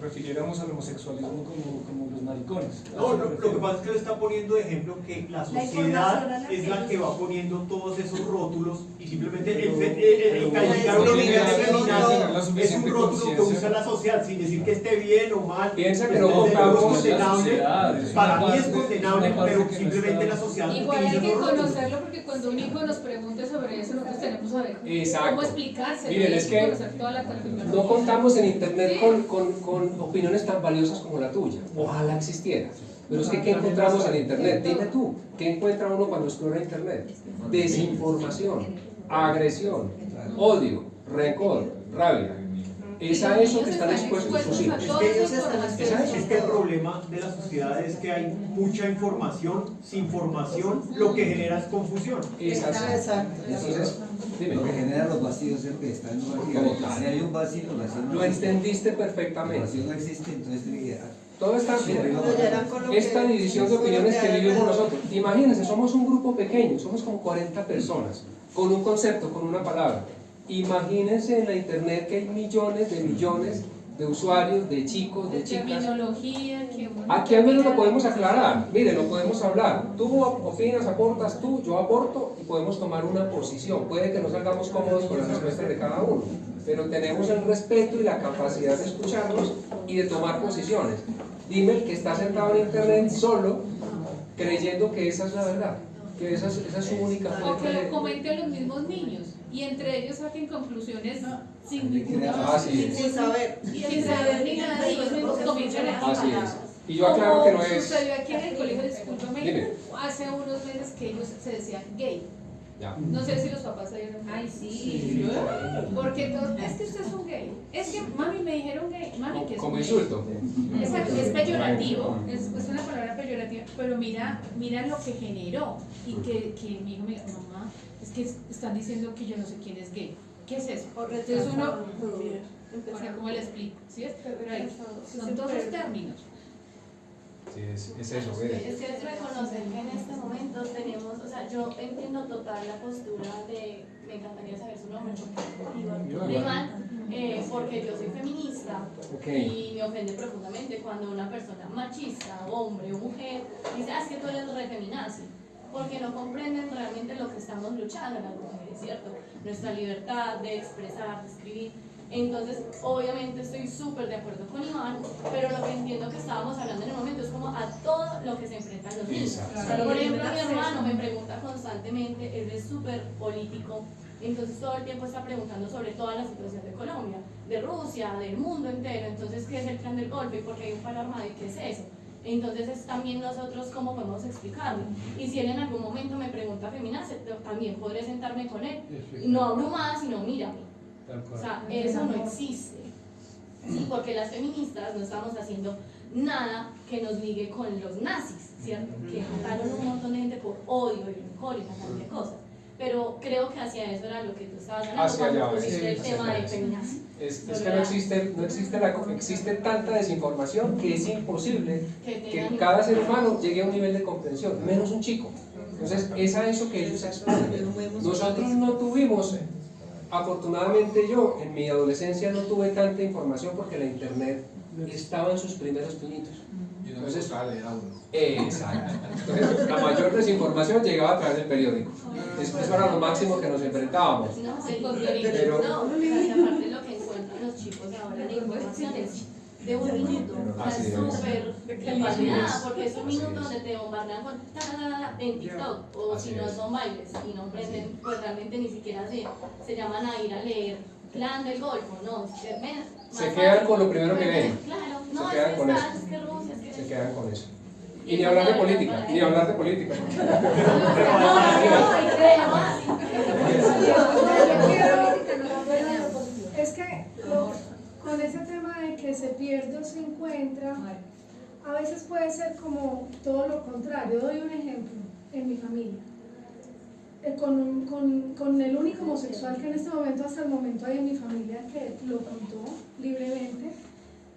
Speaker 11: refiriéramos al homosexualismo como los maricones.
Speaker 4: No, lo que pasa es que le está poniendo de ejemplo que la sociedad es la que va poniendo todos esos rótulos y simplemente el calificar a una niña de feminazi es un rótulo que usa la sociedad sin decir que esté bien o mal.
Speaker 1: Piensa que no
Speaker 4: Desde
Speaker 1: contamos
Speaker 4: luego
Speaker 1: con
Speaker 4: es
Speaker 1: la
Speaker 4: condenable, para mí es condenable, pero simplemente la sociedad
Speaker 5: Igual hay
Speaker 4: utiliza
Speaker 5: que
Speaker 4: esos rótulos.
Speaker 5: conocerlo porque cuando un hijo nos pregunte sobre eso, nosotros tenemos que saber
Speaker 1: Exacto.
Speaker 5: cómo explicarse.
Speaker 1: Miren, es que
Speaker 5: conocer toda la terminología.
Speaker 1: no contamos en internet
Speaker 5: Sí.
Speaker 1: con opiniones tan valiosas como la tuya. Ojalá existiera. Pero es que ¿qué encontramos en internet? Dime tú, ¿qué encuentra uno cuando explora internet? Desinformación, agresión, odio, rencor, rabia. Es a eso que están expuestos sus hijos.
Speaker 4: Es que el problema de la sociedad es que hay mucha información sin formación, lo que genera es confusión.
Speaker 1: Exacto. Entonces, dime.
Speaker 3: Lo que genera los vacíos es lo que está en un vacío. Si hay un vacío, el vacío no
Speaker 1: Lo
Speaker 3: existe.
Speaker 1: entendiste
Speaker 3: El
Speaker 1: perfectamente.
Speaker 3: vacío no existe, entonces tiene que...
Speaker 1: Todo está
Speaker 7: con lo
Speaker 1: esta
Speaker 7: que-
Speaker 1: división de opiniones que vivimos nosotros. Imagínense, somos un grupo pequeño, somos como 40 personas, con un concepto, con una palabra. Imagínense en la internet que hay millones de usuarios, de chicos, de chicas.
Speaker 5: Terminología, que uno
Speaker 1: Aquí al menos lo podemos aclarar, mire, lo podemos hablar. Tú opinas, aportas tú, yo aporto y podemos tomar una posición. Puede que no salgamos cómodos con las respuestas de cada uno, pero tenemos el respeto y la capacidad de escucharnos y de tomar posiciones. Dime el que está sentado en internet solo, creyendo que esa es la verdad, que esa es su única
Speaker 5: O que
Speaker 1: fuente
Speaker 5: lo
Speaker 1: de...
Speaker 5: comenten los mismos niños y entre ellos saquen conclusiones sin ninguna
Speaker 1: Así es.
Speaker 7: Sin saber.
Speaker 5: sin saber ni nada y ellos mismos comienzan a
Speaker 1: Así es. Y yo aclaro que no es...
Speaker 5: sucedió aquí en el colegio, discúlpame,
Speaker 1: Dime.
Speaker 5: hace unos meses que ellos se decían gay.
Speaker 1: Ya.
Speaker 5: No sé si los papás se dieron cuenta.
Speaker 6: Ay, sí.
Speaker 5: Porque todos, es que usted es un gay. Es que mami me dijeron gay. Mami, que es
Speaker 1: Como
Speaker 5: un gay.
Speaker 1: insulto.
Speaker 5: Es peyorativo, es una palabra peyorativa, pero mira lo que generó y que mi hijo me dijo, mamá, es que están diciendo que yo no sé quién es gay. ¿Qué es eso? Entonces uno, ahora cómo le explico, ¿sí es? Pero ahí, son todos los términos.
Speaker 1: Sí, es eso, mire.
Speaker 6: Es que es reconocer que en este momento tenemos, o sea, yo entiendo total la postura de, me encantaría saber su nombre porque es Iván, porque yo soy feminista y me ofende profundamente cuando una persona machista, hombre o mujer, dice, es que tú eres re feminazi, porque no comprenden realmente lo que estamos luchando las mujeres, ¿cierto? Nuestra libertad de expresar, de escribir. Entonces, obviamente estoy súper de acuerdo con Iván, pero lo que entiendo que estábamos hablando en el momento es como a todo lo que se enfrentan los niños. Por ejemplo, mi hermano me pregunta constantemente, él es súper político, entonces todo el tiempo está preguntando sobre toda la situación de Colombia, de Rusia, del mundo entero. Entonces, ¿qué es el plan del golpe? ¿Por qué hay un paro armado? ¿Y qué es eso? Entonces es también nosotros cómo podemos explicarlo. Y si él en algún momento me pregunta feminazi, también podré sentarme con él. Y no abrumadas, sino mírame. O sea, eso no existe. Sí, porque las feministas no estamos haciendo nada que nos ligue con los nazis, ¿cierto? Que mataron un montón de gente por odio y rencor y una cantidad de cosas. Pero creo que hacia eso era lo que tú estabas hablando cuando pusiste el tema de feminazi.
Speaker 1: Es que existe tanta desinformación que es imposible que cada ser humano llegue a un nivel de comprensión, menos un chico. Entonces, es a eso que ellos exponen. Nosotros no tuvimos, afortunadamente yo, en mi adolescencia no tuve tanta información porque la internet estaba en sus primeros pinitos. Entonces, exacto. Entonces, la mayor desinformación llegaba a través del periódico. Eso era lo máximo que nos enfrentábamos.
Speaker 6: No,
Speaker 1: Pero,
Speaker 6: aparte lo que encuentran los chicos ahora en información es de un minuto, o sea, es súper bombardeada, porque es un minuto donde te bombardean con en TikTok, o si no son bailes, y no aprenden, pues realmente ni siquiera se llaman a ir a leer Plan del Golfo, no,
Speaker 1: se quedan con lo primero que ven.
Speaker 6: Claro, no,
Speaker 1: Se quedan con eso.
Speaker 6: es que Rusia, es que...
Speaker 1: Se quedan con eso. Y ni hablar de política, ni hablar de política.
Speaker 8: Es que con ese tema de que se pierde o se encuentra, a veces puede ser como todo lo contrario. Doy un ejemplo en mi familia. con el único homosexual que en este momento, hasta el momento, hay en mi familia que lo contó libremente,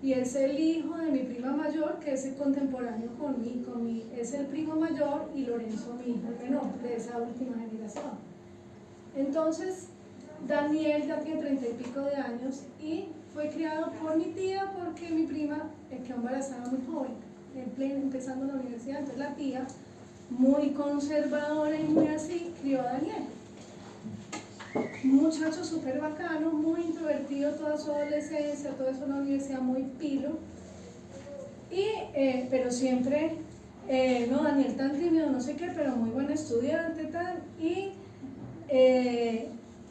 Speaker 8: y es el hijo de mi prima mayor, que es el contemporáneo es el primo mayor, y Lorenzo, mi hijo el menor, de esa última generación. Entonces, Daniel ya tiene 30 y pico de años y fue criado por mi tía porque mi prima quedó embarazada muy joven, empezando la universidad. Entonces la tía, muy conservadora y muy así, crió a Daniel. Un muchacho súper bacano, muy introvertido toda su adolescencia, todo eso en la universidad, muy pilo. Pero siempre, no, Daniel tan tímido, no sé qué, pero muy buen estudiante, tal. Y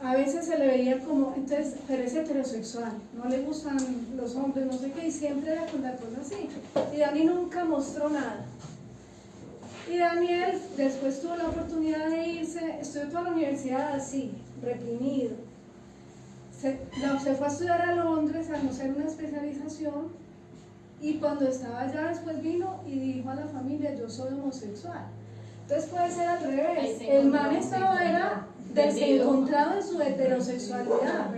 Speaker 8: a veces se le veía como, entonces, pero es heterosexual, no le gustan los hombres, no sé qué, y siempre era con la cosa así. Y Dani nunca mostró nada. Y Daniel después tuvo la oportunidad de irse, estudió toda la universidad así, reprimido. Se fue a estudiar a Londres a hacer una especialización, y cuando estaba allá después vino y dijo a la familia: yo soy homosexual. Entonces puede ser al revés, el man era desencontrado en su heterosexualidad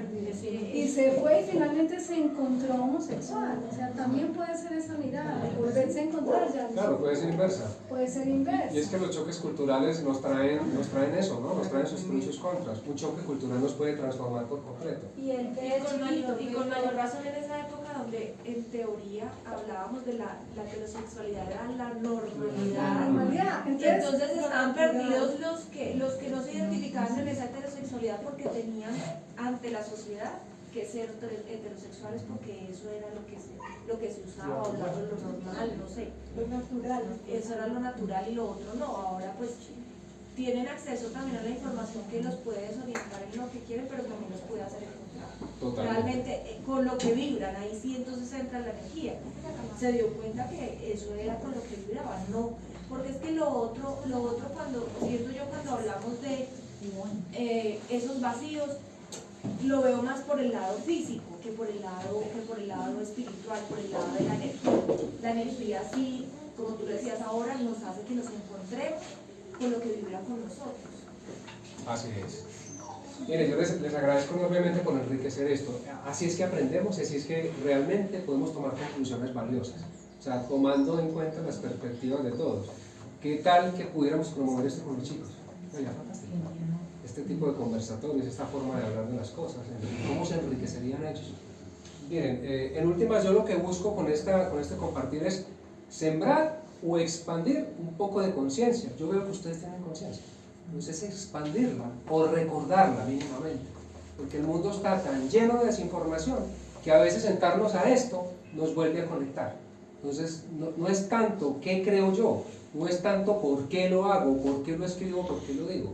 Speaker 8: y se fue y finalmente se encontró homosexual. O sea, también puede ser esa mirada, volverse a encontrar ya.
Speaker 1: Claro, puede ser inversa.
Speaker 8: Puede ser inversa.
Speaker 1: Y es que los choques culturales nos traen eso, ¿no? Nos traen sus pros y sus contras. Un choque cultural nos puede transformar por completo.
Speaker 14: Y con mayor razón en esa época donde en teoría hablábamos de la heterosexualidad era la normalidad. Entonces estaban perdidos los que no se identificaban en esa heterosexualidad porque tenían ante la sociedad que ser heterosexuales porque eso era lo que se usaba, o lo normal, no sé. Lo natural. Eso era lo natural y lo otro no. Ahora pues tienen acceso también a la información que los puede desorientar en lo que quieren, pero también los puede hacer encontrar. Realmente con lo que vibran, ahí sí entonces entra la energía. Se dio cuenta que eso era con lo que vibraban, no, porque es que lo otro cuando hablamos de esos vacíos, lo veo más por el lado físico que por el lado espiritual, por el lado de la energía. La energía sí, como tú decías ahora, nos hace que nos encontremos con lo que vibra con nosotros.
Speaker 1: Así es. Miren, yo les agradezco enormemente por enriquecer esto. Así es que aprendemos, así es que realmente podemos tomar conclusiones valiosas. O sea, tomando en cuenta las perspectivas de todos. ¿Qué tal que pudiéramos promover esto con los chicos? Oiga, fantástico. Este tipo de conversatorios, esta forma de hablar de las cosas, ¿cómo se enriquecerían ellos? Miren, en últimas yo lo que busco con este compartir es sembrar o expandir un poco de conciencia. Yo veo que ustedes tienen conciencia. Entonces expandirla o recordarla mínimamente. Porque el mundo está tan lleno de desinformación que a veces sentarnos a esto nos vuelve a conectar. Entonces no es tanto qué creo yo, no es tanto por qué lo hago, por qué lo escribo, por qué lo digo.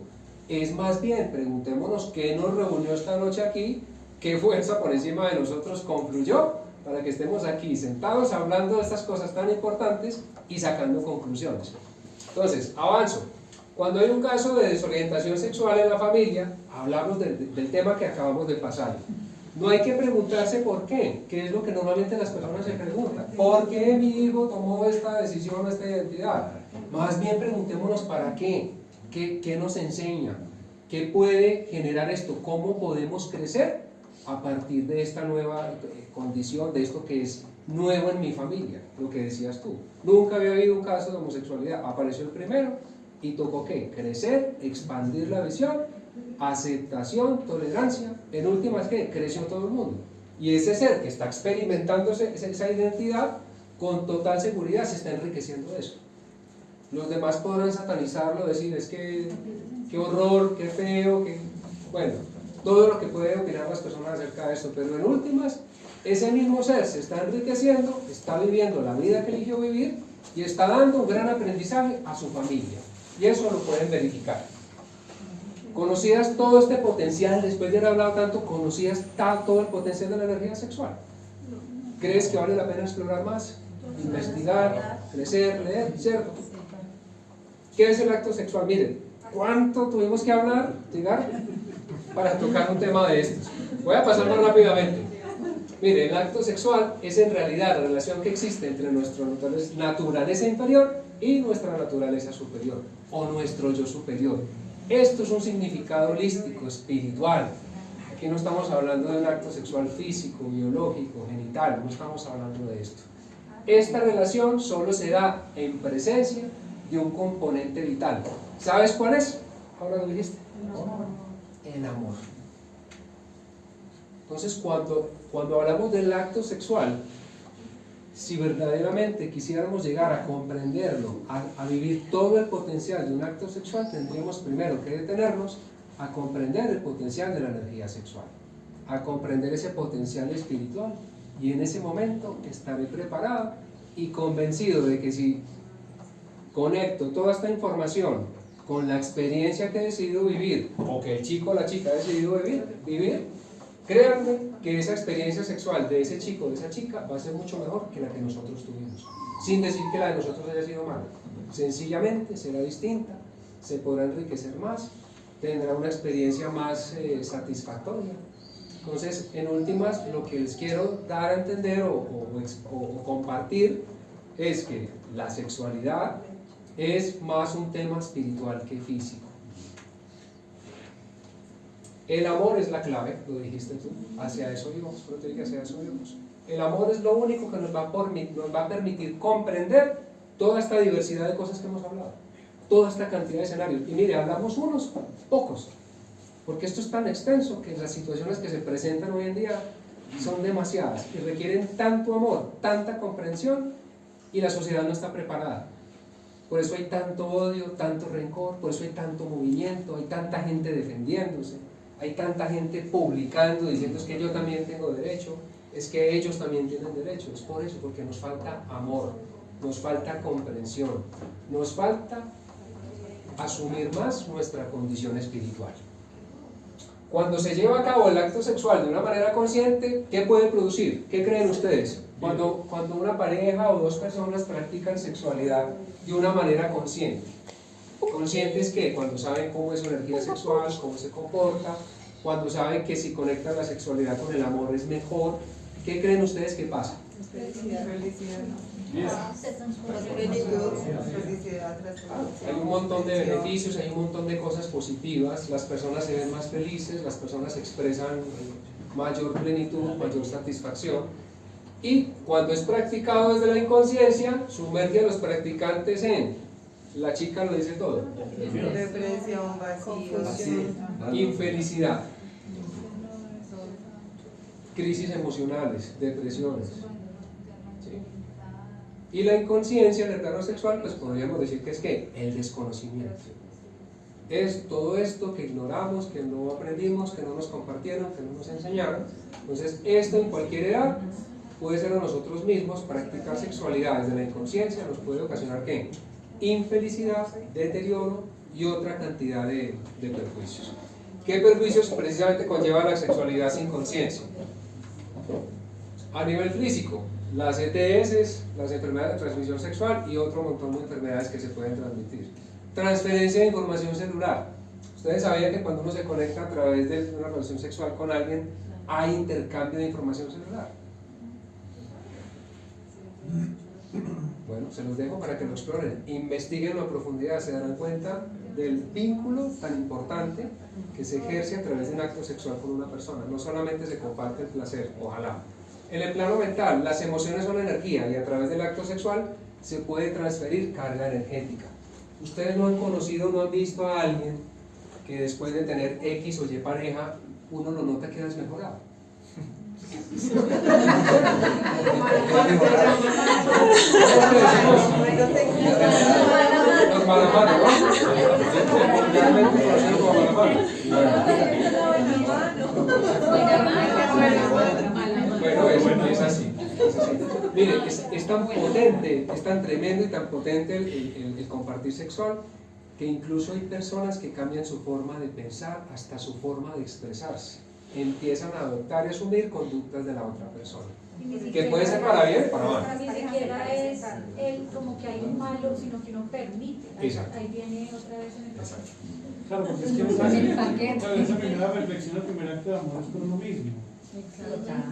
Speaker 1: Es más bien, preguntémonos qué nos reunió esta noche aquí, qué fuerza por encima de nosotros confluyó para que estemos aquí sentados hablando de estas cosas tan importantes y sacando conclusiones. Entonces, avanzo. Cuando hay un caso de desorientación sexual en la familia, hablamos del tema que acabamos de pasar. No hay que preguntarse por qué, que es lo que normalmente las personas se preguntan. ¿Por qué mi hijo tomó esta decisión o esta identidad? Más bien preguntémonos para qué, qué nos enseña, qué puede generar esto, cómo podemos crecer a partir de esta nueva condición, de esto que es nuevo en mi familia, lo que decías tú. Nunca había habido un caso de homosexualidad, apareció el primero y tocó ¿qué? Crecer, expandir la visión, aceptación, tolerancia, en últimas ¿qué? Creció todo el mundo. Y ese ser que está experimentando esa identidad, con total seguridad se está enriqueciendo de eso. Los demás podrán satanizarlo, decir es que qué horror, qué feo, bueno, todo lo que pueden opinar las personas acerca de esto, pero en últimas, ese mismo ser se está enriqueciendo, está viviendo la vida que eligió vivir y está dando un gran aprendizaje a su familia. Y eso lo pueden verificar. ¿Conocías todo este potencial, después de haber hablado tanto, conocías todo el potencial de la energía sexual? ¿Crees que vale la pena explorar más? Investigar, crecer, leer, ¿cierto? ¿Qué es el acto sexual? Miren, ¿cuánto tuvimos que llegar para tocar un tema de estos? Voy a pasar más rápidamente. Miren, el acto sexual es en realidad la relación que existe entre nuestra naturaleza inferior y nuestra naturaleza superior, o nuestro yo superior. Esto es un significado holístico, espiritual. Aquí no estamos hablando de un acto sexual físico, biológico, genital, no estamos hablando de esto. Esta relación solo se da en presencia de un componente vital. ¿Sabes cuál es? Ahora lo dijiste. El amor. Entonces, cuando hablamos del acto sexual, si verdaderamente quisiéramos llegar a comprenderlo, a vivir todo el potencial de un acto sexual, tendríamos primero que detenernos a comprender el potencial de la energía sexual, a comprender ese potencial espiritual, y en ese momento estaré preparado y convencido de que si conecto toda esta información con la experiencia que he decidido vivir, o que el chico o la chica ha decidido vivir, créanme que esa experiencia sexual de ese chico o de esa chica va a ser mucho mejor que la que nosotros tuvimos, sin decir que la de nosotros haya sido mala. Sencillamente será distinta, se podrá enriquecer más, tendrá una experiencia más satisfactoria. Entonces, en últimas, lo que les quiero dar a entender o compartir es que la sexualidad es más un tema espiritual que físico. El amor es la clave, lo dijiste tú, hacia eso íbamos, pero te dije hacia eso íbamos. El amor es lo único que nos va a permitir comprender toda esta diversidad de cosas que hemos hablado, toda esta cantidad de escenarios. Y mire, hablamos unos pocos, porque esto es tan extenso que las situaciones que se presentan hoy en día son demasiadas y requieren tanto amor, tanta comprensión, y la sociedad no está preparada. Por eso hay tanto odio, tanto rencor, por eso hay tanto movimiento, hay tanta gente defendiéndose, hay tanta gente publicando, diciendo es que yo también tengo derecho, es que ellos también tienen derecho. Es por eso, porque nos falta amor, nos falta comprensión, nos falta asumir más nuestra condición espiritual. Cuando se lleva a cabo el acto sexual de una manera consciente, ¿qué puede producir? ¿Qué creen ustedes? Cuando una pareja o dos personas practican sexualidad de una manera consciente. Conscientes que cuando saben cómo es su energía sexual, cómo se comporta, cuando saben que si conectan la sexualidad con el amor es mejor, ¿qué creen ustedes que pasa? Hay un montón de beneficios, hay un montón de cosas positivas, las personas se ven más felices, las personas expresan mayor plenitud, mayor satisfacción, y cuando es practicado desde la inconsciencia, sumerge a los practicantes en, la chica lo dice todo,
Speaker 7: depresión, vacío,
Speaker 1: infelicidad, crisis emocionales, depresiones. ¿Sí? Y la inconsciencia en el plano sexual, pues podríamos decir que es que el desconocimiento. Es todo esto que ignoramos, que no aprendimos, que no nos compartieron, que no nos enseñaron. Entonces, esto en cualquier edad puede ser a nosotros mismos. Practicar sexualidad desde la inconsciencia nos puede ocasionar ¿qué? Infelicidad, deterioro y otra cantidad de perjuicios. ¿Qué perjuicios precisamente conlleva la sexualidad sin conciencia? A nivel físico, las ETS, las enfermedades de transmisión sexual y otro montón de enfermedades que se pueden transmitir. Transferencia de información celular. Ustedes sabían que cuando uno se conecta a través de una relación sexual con alguien, hay intercambio de información celular. Bueno, se los dejo para que lo exploren, investiguen a profundidad, se darán cuenta del vínculo tan importante que se ejerce a través de un acto sexual con una persona. No solamente se comparte el placer, ojalá. En el plano mental, las emociones son energía y a través del acto sexual se puede transferir carga energética. Ustedes no han conocido, no han visto a alguien que después de tener X o Y pareja, uno lo nota que es mejorado. Los malamanos, ¿no? Realmente conocidos como malamanos. Bueno, es así. Mire, es tan potente, es tan tremendo y tan potente el compartir sexual, que incluso hay personas que cambian su forma de pensar, hasta su forma de expresarse. Empiezan a adoptar y asumir conductas de la otra persona, que puede ser para bien o para mal.
Speaker 13: Ni siquiera es el como que hay un malo, sino que uno permite.
Speaker 1: Exacto.
Speaker 13: Ahí viene otra vez en el
Speaker 1: Exacto.
Speaker 10: Claro, porque es que esa primera reflexión, el primer acto de amor es con uno mismo.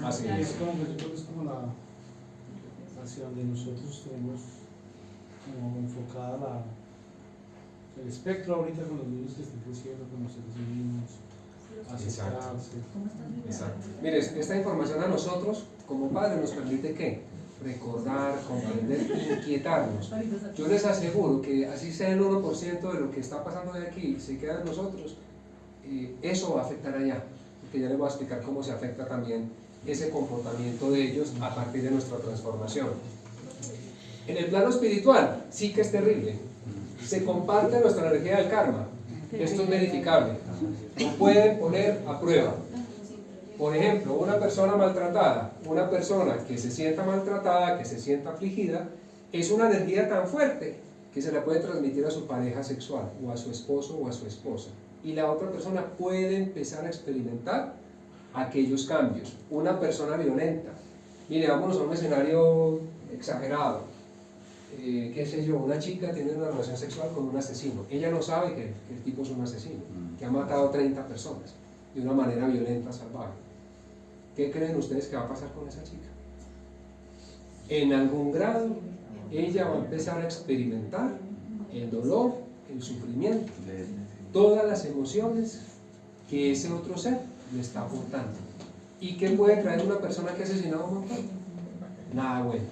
Speaker 1: Así
Speaker 10: es como, yo creo que es como la hacia donde nosotros tenemos como enfocada el espectro ahorita con los niños que están creciendo, conocerse mismos, aceptarse.
Speaker 1: Exacto. Mire, esta información a nosotros como padres nos permite ¿qué? Recordar, comprender, inquietarnos. Yo les aseguro que así sea el 1% de lo que está pasando de aquí se queda en nosotros, eso va a afectar allá, porque ya les voy a explicar cómo se afecta también ese comportamiento de ellos a partir de nuestra transformación. En el plano espiritual sí que es terrible, se comparte nuestra energía del karma, esto es verificable, lo pueden poner a prueba. Por ejemplo, una persona maltratada, una persona que se sienta maltratada, que se sienta afligida, es una energía tan fuerte que se la puede transmitir a su pareja sexual, o a su esposo o a su esposa. Y la otra persona puede empezar a experimentar aquellos cambios. Una persona violenta, mire, vámonos a un escenario exagerado, qué sé yo, una chica tiene una relación sexual con un asesino, ella no sabe que el tipo es un asesino, que ha matado 30 personas de una manera violenta, salvaje. ¿Qué creen ustedes que va a pasar con esa chica? En algún grado ella va a empezar a experimentar el dolor, el sufrimiento, todas las emociones que ese otro ser le está aportando. ¿Y qué puede traer una persona que ha asesinado a un montón? Nada bueno.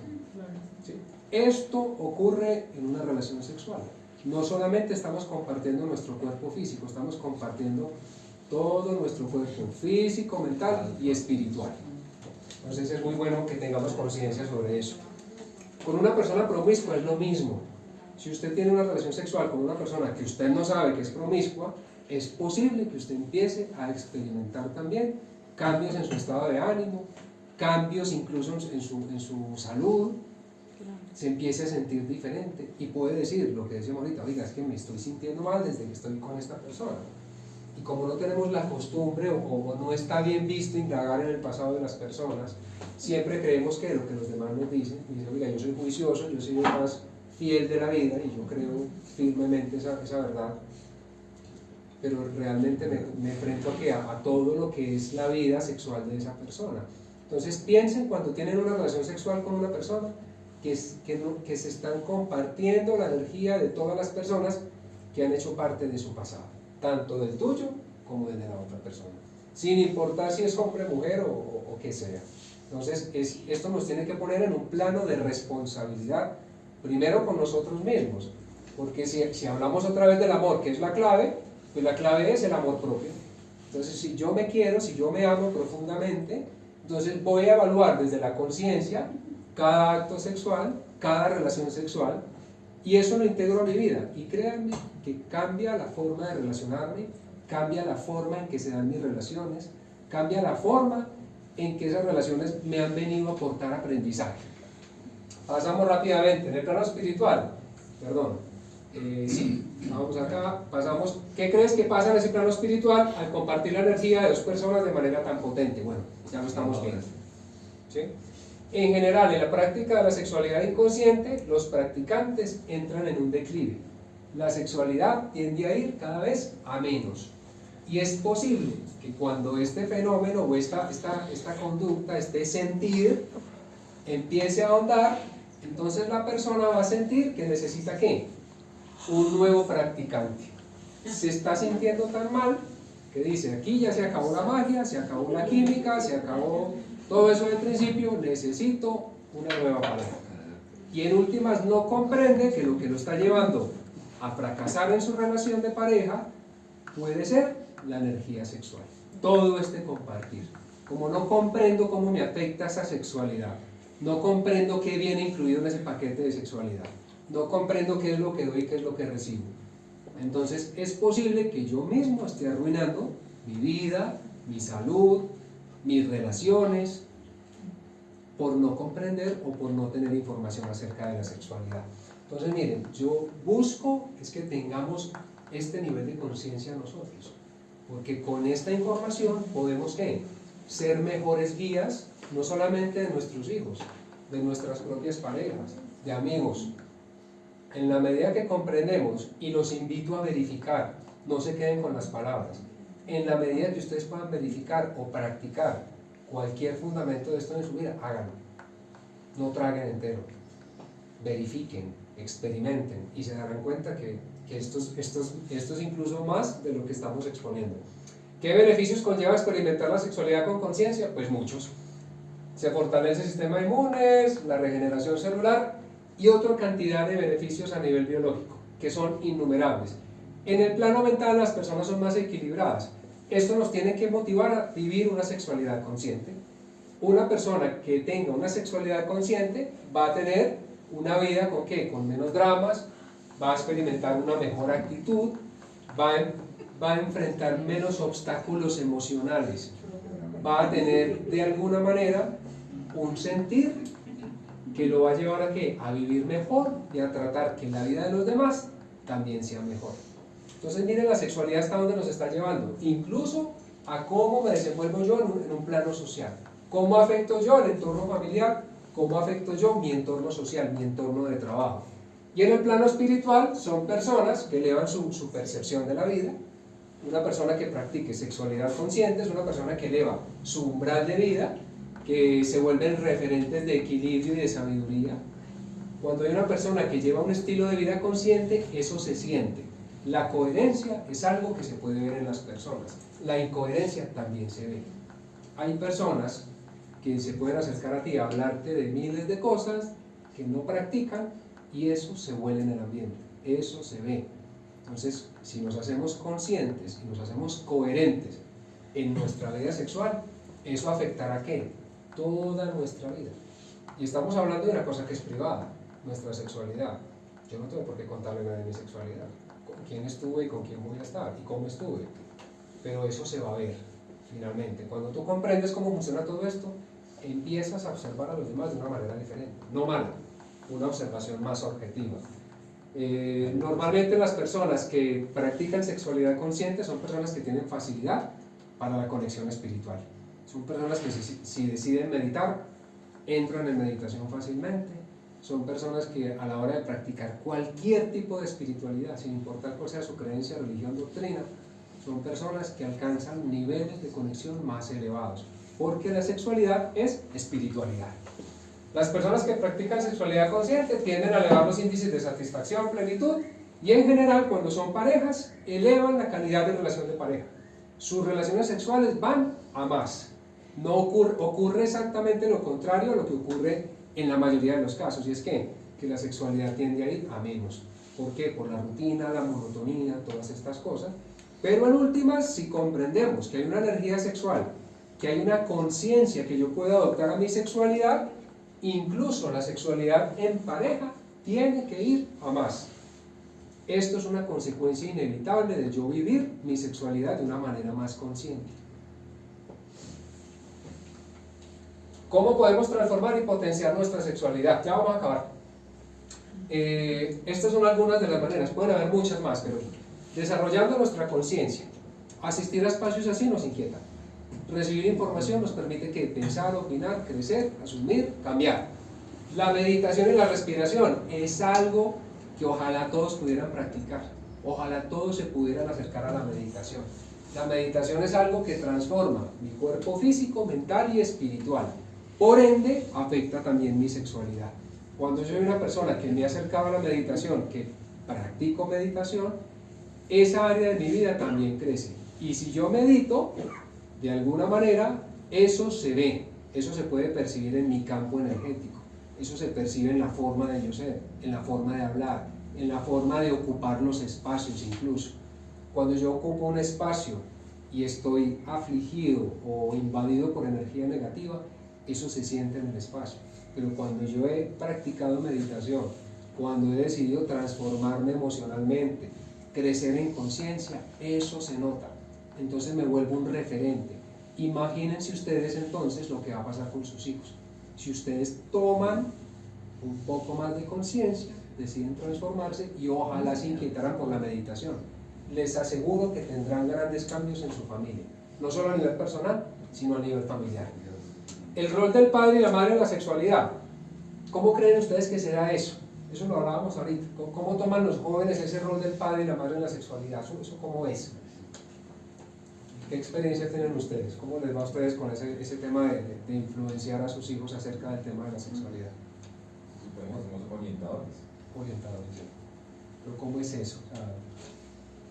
Speaker 1: ¿Sí? Esto ocurre en una relación sexual. No solamente estamos compartiendo nuestro cuerpo físico, estamos compartiendo todo nuestro cuerpo físico, mental y espiritual. Entonces es muy bueno que tengamos conciencia sobre eso. Con una persona promiscua es lo mismo. Si usted tiene una relación sexual con una persona que usted no sabe que es promiscua, es posible que usted empiece a experimentar también cambios en su estado de ánimo, cambios incluso en su salud, se empiece a sentir diferente y puede decir lo que decíamos ahorita, oiga, es que me estoy sintiendo mal desde que estoy con esta persona. Y como no tenemos la costumbre o no está bien visto indagar en el pasado de las personas, siempre creemos que lo que los demás nos dicen, oiga, yo soy juicioso, yo soy el más fiel de la vida y yo creo firmemente esa verdad, pero realmente me enfrento a todo lo que es la vida sexual de esa persona. Entonces piensen cuando tienen una relación sexual con una persona que se están compartiendo la energía de todas las personas que han hecho parte de su pasado, tanto del tuyo como del de la otra persona, sin importar si es hombre, mujer o que sea. Entonces esto nos tiene que poner en un plano de responsabilidad, primero con nosotros mismos, porque si hablamos otra vez del amor, que es la clave, pues la clave es el amor propio. Entonces si yo me quiero, si yo me amo profundamente, entonces voy a evaluar desde la conciencia cada acto sexual, cada relación sexual, y eso lo integro a mi vida. Y créanme que cambia la forma de relacionarme, cambia la forma en que se dan mis relaciones, cambia la forma en que esas relaciones me han venido a aportar aprendizaje. Pasamos rápidamente, en el plano espiritual, vamos acá, pasamos, ¿qué crees que pasa en ese plano espiritual al compartir la energía de dos personas de manera tan potente? Bueno, ya lo estamos viendo, ¿sí? En general, en la práctica de la sexualidad inconsciente, los practicantes entran en un declive. La sexualidad tiende a ir cada vez a menos. Y es posible que cuando este fenómeno o esta conducta, este sentir, empiece a ahondar, entonces la persona va a sentir que necesita ¿qué? Un nuevo practicante. Se está sintiendo tan mal que dice, aquí ya se acabó la magia, se acabó la química, se acabó todo eso del principio, necesito una nueva pareja. Y en últimas no comprende que lo que lo está llevando a fracasar en su relación de pareja puede ser la energía sexual. Todo este compartir. Como no comprendo cómo me afecta esa sexualidad, no comprendo qué viene incluido en ese paquete de sexualidad, no comprendo qué es lo que doy y qué es lo que recibo, entonces es posible que yo mismo esté arruinando mi vida, mi salud, mis relaciones, por no comprender o por no tener información acerca de la sexualidad. Entonces miren, yo busco es que tengamos este nivel de conciencia nosotros, porque con esta información podemos ¿qué? Ser mejores guías, no solamente de nuestros hijos, de nuestras propias parejas, de amigos. En la medida que comprendemos, y los invito a verificar, no se queden con las palabras, en la medida que ustedes puedan verificar o practicar cualquier fundamento de esto en su vida, háganlo. No traguen entero, verifiquen, experimenten y se darán cuenta que que esto es incluso más de lo que estamos exponiendo. ¿Qué beneficios conlleva experimentar la sexualidad con conciencia? Pues muchos. Se fortalece el sistema inmune, la regeneración celular y otra cantidad de beneficios a nivel biológico, que son innumerables. En el plano mental las personas son más equilibradas. Esto nos tiene que motivar a vivir una sexualidad consciente. Una persona que tenga una sexualidad consciente va a tener una vida ¿con qué? Con menos dramas, va a experimentar una mejor actitud, va a enfrentar menos obstáculos emocionales, va a tener de alguna manera un sentir que lo va a llevar a ¿qué? A vivir mejor y a tratar que la vida de los demás también sea mejor. Entonces miren, la sexualidad hasta dónde nos está llevando, incluso a cómo me desenvuelvo yo en un plano social, cómo afecto yo el entorno familiar, cómo afecto yo mi entorno social, mi entorno de trabajo. Y en el plano espiritual son personas que elevan su percepción de la vida. Una persona que practique sexualidad consciente es una persona que eleva su umbral de vida, que se vuelven referentes de equilibrio y de sabiduría. Cuando hay una persona que lleva un estilo de vida consciente, eso se siente. La coherencia es algo que se puede ver en las personas. La incoherencia también se ve. Hay personas que se pueden acercar a ti a hablarte de miles de cosas que no practican y eso se huele en el ambiente, eso se ve. Entonces, si nos hacemos conscientes y nos hacemos coherentes en nuestra vida sexual, eso afectará ¿qué? Toda nuestra vida. Y estamos hablando de una cosa que es privada, nuestra sexualidad. Yo no tengo por qué contarle a nadie de mi sexualidad, con quién estuve y con quién voy a estar y cómo estuve, pero eso se va a ver finalmente. Cuando tú comprendes cómo funciona todo esto, empiezas a observar a los demás de una manera diferente, no mala, una observación más objetiva. Normalmente las personas que practican sexualidad consciente son personas que tienen facilidad para la conexión espiritual. Son personas que si deciden meditar, entran en meditación fácilmente. Son personas que a la hora de practicar cualquier tipo de espiritualidad, sin importar cuál sea su creencia, religión, doctrina, son personas que alcanzan niveles de conexión más elevados, porque la sexualidad es espiritualidad. Las personas que practican sexualidad consciente tienden a elevar los índices de satisfacción, plenitud, y en general cuando son parejas, elevan la calidad de relación de pareja. Sus relaciones sexuales van a más. No ocurre exactamente lo contrario a lo que ocurre en la mayoría de los casos, y es que la sexualidad tiende a ir a menos. ¿Por qué? Por la rutina, la monotonía, todas estas cosas. Pero en últimas, si comprendemos que hay una energía sexual, que hay una conciencia que yo puedo adoptar a mi sexualidad, incluso la sexualidad en pareja tiene que ir a más. Esto es una consecuencia inevitable de yo vivir mi sexualidad de una manera más consciente. ¿Cómo podemos transformar y potenciar nuestra sexualidad? Ya vamos a acabar. Estas son algunas de las maneras, pueden haber muchas más, pero desarrollando nuestra conciencia, asistir a espacios así nos inquieta. Recibir información nos permite que pensar, opinar, crecer, asumir, cambiar. La meditación y la respiración es algo que ojalá todos pudieran practicar. Ojalá todos se pudieran acercar a la meditación. La meditación es algo que transforma mi cuerpo físico, mental y espiritual. Por ende, afecta también mi sexualidad. Cuando yo soy una persona que me ha acercado a la meditación, que practico meditación, esa área de mi vida también crece. Y si yo medito, de alguna manera, eso se ve, eso se puede percibir en mi campo energético, eso se percibe en la forma de yo ser, en la forma de hablar, en la forma de ocupar los espacios incluso. Cuando yo ocupo un espacio y estoy afligido o invadido por energía negativa, eso se siente en el espacio. Pero cuando yo he practicado meditación, cuando he decidido transformarme emocionalmente, crecer en conciencia, eso se nota. Entonces me vuelvo un referente. Imagínense ustedes entonces lo que va a pasar con sus hijos. Si ustedes toman un poco más de conciencia, deciden transformarse y ojalá se inquietaran por la meditación, les aseguro que tendrán grandes cambios en su familia, no solo a nivel personal, sino a nivel familiar. El rol del padre y la madre en la sexualidad, ¿cómo creen ustedes que será eso? Eso lo hablábamos ahorita. ¿Cómo toman los jóvenes ese rol del padre y la madre en la sexualidad? ¿Eso cómo es? ¿Qué experiencia tienen ustedes? ¿Cómo les va a ustedes con ese tema de influenciar a sus hijos acerca del tema de la sexualidad?
Speaker 15: Somos orientadores.
Speaker 1: Orientadores. pero ¿cómo es eso? O sea,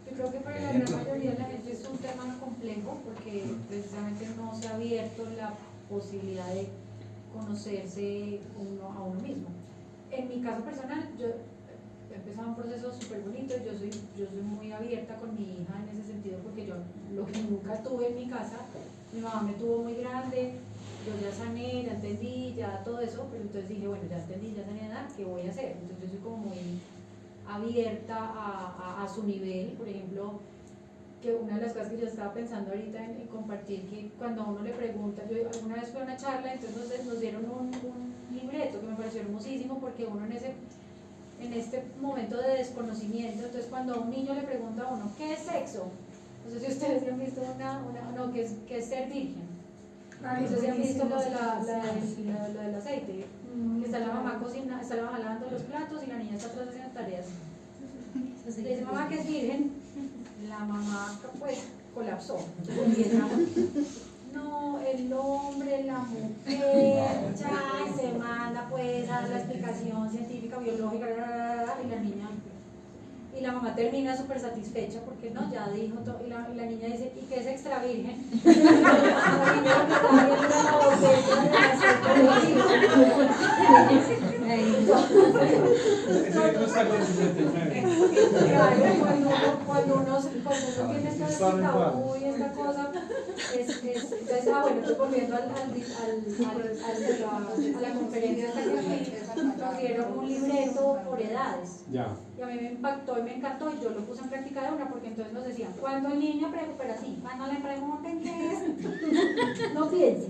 Speaker 13: yo creo que para la gran mayoría de la gente es un tema complejo porque precisamente no se ha abierto la posibilidad de conocerse a uno mismo. En mi caso personal, yo he empezado un proceso súper bonito, yo soy muy abierta con mi hija en ese sentido porque yo lo que nunca tuve en mi casa, mi mamá me tuvo muy grande, yo ya sané, ya entendí, ya todo eso, pero entonces dije, bueno, ya entendí, ya sané, ¿qué voy a hacer? Entonces yo soy como muy abierta a su nivel. Por ejemplo, que una de las cosas que yo estaba pensando ahorita en compartir, que cuando a uno le pregunta, yo alguna vez fui a una charla, entonces nos dieron un libreto que me pareció hermosísimo porque uno en este momento de desconocimiento, entonces cuando a un niño le pregunta a uno, ¿qué es sexo? No sé si ustedes han visto ¿qué es ser virgen? No sé si han visto lo del aceite, que está la mamá cocinando, está la mamá lavando los platos y la niña está atrás haciendo tareas. Le dice, mamá, que es virgen. La mamá pues colapsó. No, el hombre, la mujer, ya se manda pues a la explicación científica, biológica, y la niña, y la mamá termina súper satisfecha porque no, ya dijo todo, y la niña dice, ¿y qué es extra virgen? La niña estaba viendo la botella de cuando uno tiene este tabú y esta cosa, entonces, bueno, estoy volviendo a la conferencia esta que nos dieron un libreto por edades.
Speaker 1: Ya.
Speaker 13: Y a mí me impactó y me encantó y yo lo puse en práctica de una porque entonces nos decían, cuando el niño pregunta, pero así, cuando le pregunten qué es, no piense,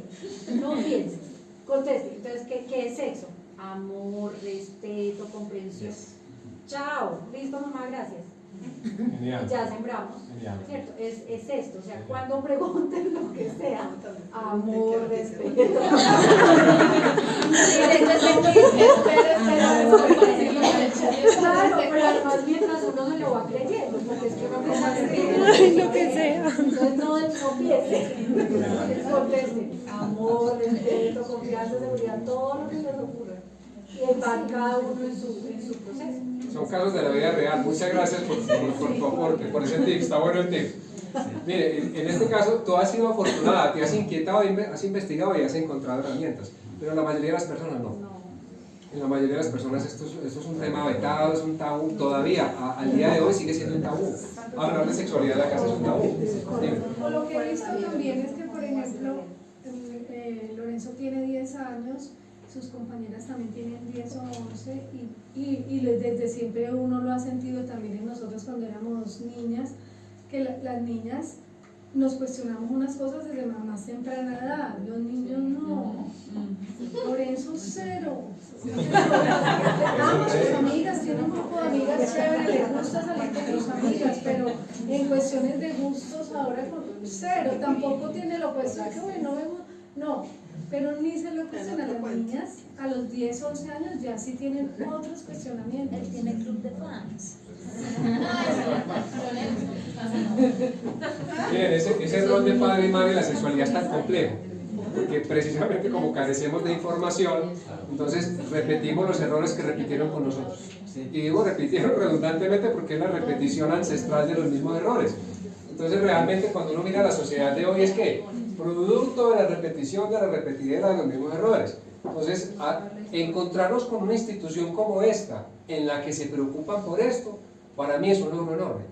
Speaker 13: conteste. Entonces, ¿qué es sexo? Amor, respeto, comprensión. Chao, listo mamá, gracias.
Speaker 1: Genial.
Speaker 13: Ya sembramos.
Speaker 1: Genial.
Speaker 13: ¿Cierto? Es esto, o sea, cuando pregunten lo que sea, amor, respeto. Claro, pero además mientras uno se lo va creyendo, porque es que uno piensa
Speaker 7: lo que sea.
Speaker 13: Entonces no piense, conteste, amor, respeto, confianza, seguridad, todo lo que se les ocurra. Y va cada uno en su proceso.
Speaker 1: Son casos de la vida real. Muchas gracias por tu aporte, por ese tip. Está bueno el tip. Mire, en este caso tú has sido afortunada, te has inquietado, has investigado y has encontrado herramientas, pero la mayoría de las personas no. En la mayoría de las personas esto es un tema vetado, es un tabú. Todavía, al día de hoy sigue siendo un tabú. Hablar de sexualidad en la casa es un tabú.
Speaker 8: O lo que he visto también es que, por ejemplo, Lorenzo tiene 10 años, sus compañeras también tienen 10 o 11 y desde siempre uno lo ha sentido también en nosotros cuando éramos niñas, que las niñas nos cuestionamos unas cosas desde más temprana edad, los niños no. Lorenzo cero. Ama a sus amigas, tiene un grupo de amigas chévere, le gusta salir con sus amigas, pero en cuestiones de gustos ahora cero, tampoco tiene lo opuesto, que bueno, vemos, no, pero ni se lo cuestionan a las niñas, a los 10, 11 años ya sí tienen otros cuestionamientos.
Speaker 15: Él tiene club de fans.
Speaker 1: Miren, ese rol de padre y madre en la sexualidad es tan complejo, porque precisamente como carecemos de información, entonces repetimos los errores que repitieron con nosotros. Y digo repitieron redundantemente porque es la repetición ancestral de los mismos errores. Entonces realmente cuando uno mira la sociedad de hoy es que producto de la repetición, de la repetidera de los mismos errores. Entonces encontrarnos con una institución como esta, en la que se preocupan por esto, para mí es un logro enorme.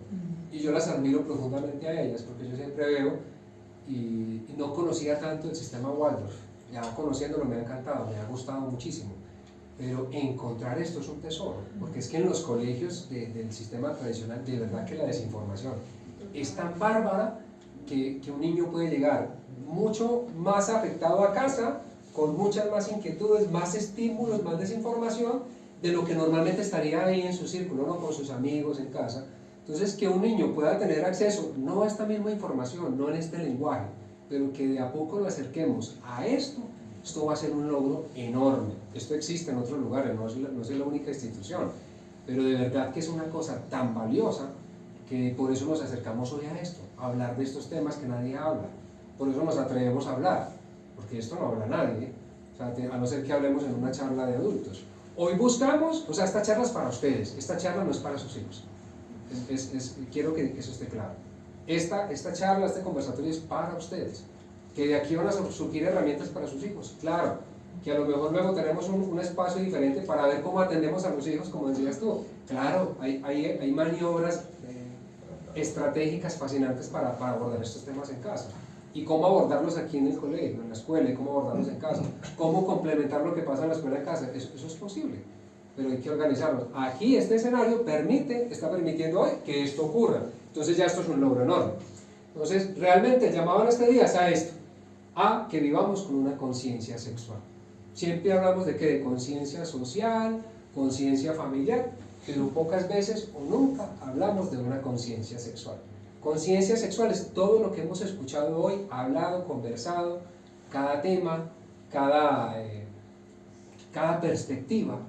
Speaker 1: Y yo las admiro profundamente a ellas, porque yo siempre veo y no conocía tanto el sistema Waldorf. Ya conociéndolo me ha encantado, me ha gustado muchísimo. Pero encontrar esto es un tesoro, porque es que en los colegios del sistema tradicional, de verdad que la desinformación es tan bárbara que un niño puede llegar mucho más afectado a casa, con muchas más inquietudes, más estímulos, más desinformación, de lo que normalmente estaría ahí en su círculo, ¿no? Con sus amigos en casa. Entonces, que un niño pueda tener acceso, no a esta misma información, no en este lenguaje, pero que de a poco lo acerquemos a esto va a ser un logro enorme. Esto existe en otros lugares, no es la única institución, pero de verdad que es una cosa tan valiosa que por eso nos acercamos hoy a esto, a hablar de estos temas que nadie habla. Por eso nos atrevemos a hablar, porque esto no habla nadie, o sea, a no ser que hablemos en una charla de adultos. Hoy buscamos, o sea, esta charla es para ustedes, esta charla no es para sus hijos. Quiero que eso esté claro. Esta charla, este conversatorio es para ustedes, que de aquí van a surgir herramientas para sus hijos. Claro, que a lo mejor luego tenemos un espacio diferente para ver cómo atendemos a los hijos, como decías tú. Claro, hay maniobras estratégicas fascinantes para abordar estos temas en casa. Y cómo abordarlos aquí en el colegio, en la escuela, y cómo abordarlos en casa. Cómo complementar lo que pasa en la escuela en casa. Eso es posible, pero hay que organizarlo. Aquí este escenario está permitiendo hoy que esto ocurra. Entonces ya esto es un logro enorme. Entonces realmente el llamado en este día es a esto, a que vivamos con una conciencia sexual. Siempre hablamos de ¿qué? De conciencia social, conciencia familiar, pero pocas veces o nunca hablamos de una conciencia sexual. Conciencia sexual es todo lo que hemos escuchado hoy, hablado, conversado, cada tema, cada perspectiva.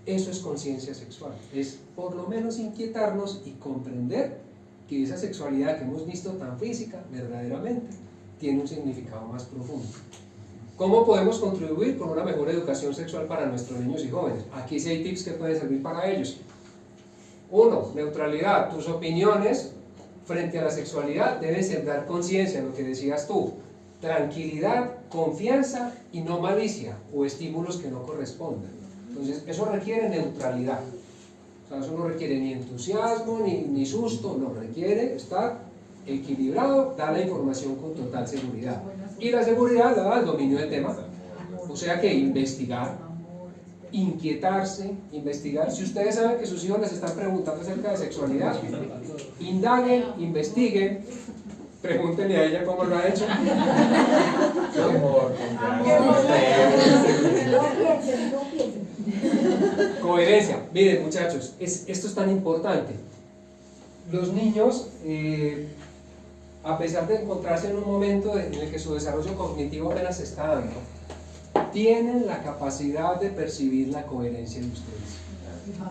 Speaker 1: Eso es conciencia sexual, es por lo menos inquietarnos y comprender que esa sexualidad que hemos visto tan física, verdaderamente, tiene un significado más profundo. ¿Cómo podemos contribuir con una mejor educación sexual para nuestros niños y jóvenes? Aquí sí hay tips que pueden servir para ellos. 1. Neutralidad. Tus opiniones frente a la sexualidad deben sembrar conciencia, lo que decías tú. Tranquilidad, confianza y no malicia o estímulos que no correspondan. Entonces, eso requiere neutralidad. O sea, eso no requiere ni entusiasmo, ni susto, no, requiere estar equilibrado, dar la información con total seguridad. Y la seguridad la da el dominio del tema. O sea que investigar, inquietarse, investigar. Si ustedes saben que sus hijos les están preguntando acerca de sexualidad, indaguen, investiguen, pregúntenle a ella cómo lo ha hecho. Coherencia. Miren, muchachos, esto es tan importante. Los niños, a pesar de encontrarse en un momento en el que su desarrollo cognitivo apenas se está dando, tienen la capacidad de percibir la coherencia de ustedes.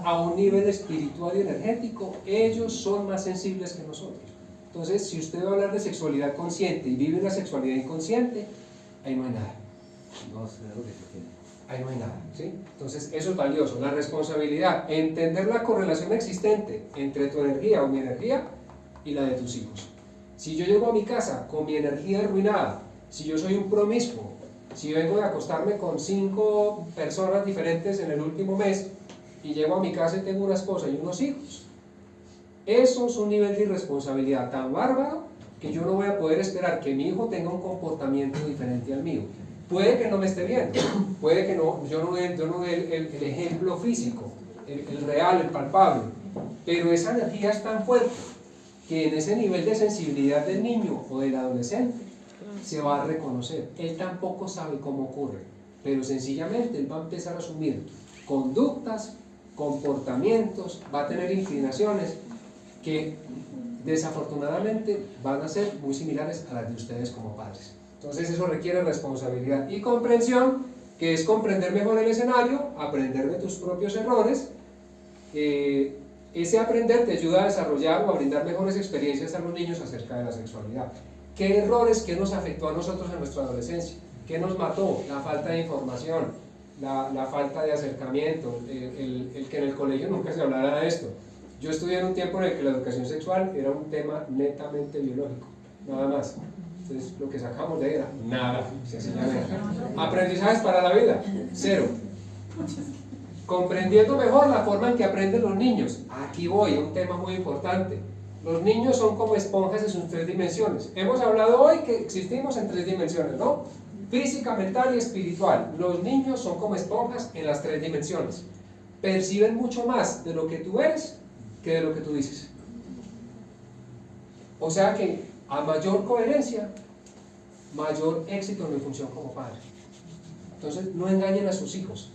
Speaker 1: A un nivel espiritual y energético, ellos son más sensibles que nosotros. Entonces, si usted va a hablar de sexualidad consciente y vive una sexualidad inconsciente, ahí no hay nada.
Speaker 3: No sé lo que se tiene.
Speaker 1: Ahí no hay nada, ¿sí? Entonces, eso es valioso. La responsabilidad, entender la correlación existente entre tu energía o mi energía y la de tus hijos. Si yo llego a mi casa con mi energía arruinada, si yo soy un promiscuo, si vengo de acostarme con 5 personas diferentes en el último mes y llego a mi casa y tengo una esposa y unos hijos, eso es un nivel de irresponsabilidad tan bárbaro que yo no voy a poder esperar que mi hijo tenga un comportamiento diferente al mío. Puede que no me esté viendo, puede que no, yo no dé el ejemplo físico, el real, el palpable, pero esa energía es tan fuerte que en ese nivel de sensibilidad del niño o del adolescente se va a reconocer. Él tampoco sabe cómo ocurre, pero sencillamente él va a empezar a asumir conductas, comportamientos, va a tener inclinaciones que desafortunadamente van a ser muy similares a las de ustedes como padres. Entonces eso requiere responsabilidad y comprensión, que es comprender mejor el escenario, aprender de tus propios errores. Ese aprender te ayuda a desarrollar o a brindar mejores experiencias a los niños acerca de la sexualidad. ¿Qué errores, qué nos afectó a nosotros en nuestra adolescencia? ¿Qué nos mató? La falta de información, la falta de acercamiento, el que en el colegio nunca se hablara de esto. Yo estudié en un tiempo en el que la educación sexual era un tema netamente biológico, nada más. Entonces lo que sacamos de ahí era nada, sencillamente. Aprendizajes para la vida, 0. Comprendiendo mejor la forma en que aprenden los niños. Aquí voy a un tema muy importante. Los niños son como esponjas en sus 3 dimensiones. Hemos hablado hoy que existimos en 3 dimensiones, ¿no? Física, mental y espiritual. Los niños son como esponjas en las 3 dimensiones. Perciben mucho más de lo que tú eres que de lo que tú dices. O sea que a mayor coherencia, mayor éxito en mi función como padre. Entonces no engañen a sus hijos.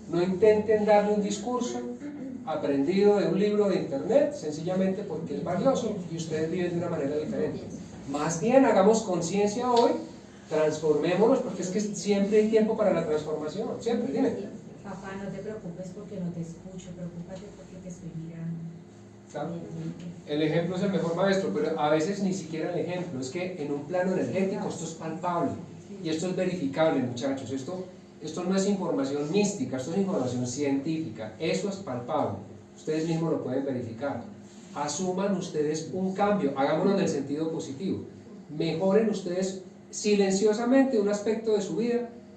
Speaker 1: No intenten darle un discurso aprendido de un libro de internet sencillamente porque es valioso y ustedes viven de una manera diferente. Más bien hagamos conciencia hoy, transformémonos, porque es que siempre hay tiempo para la transformación, siempre, dime.
Speaker 9: Papá, no te preocupes porque no te escucho, preocúpate porque te estoy mirando.
Speaker 1: ¿Claro? El ejemplo es el mejor maestro, pero a veces ni siquiera el ejemplo, es que en un plano energético esto es palpable y esto es verificable, muchachos. Esto Esto no es información mística, esto es información científica, eso es palpable, ustedes mismos lo pueden verificar. Asuman ustedes un cambio, hagámoslo en el sentido positivo, mejoren ustedes silenciosamente un aspecto de su vida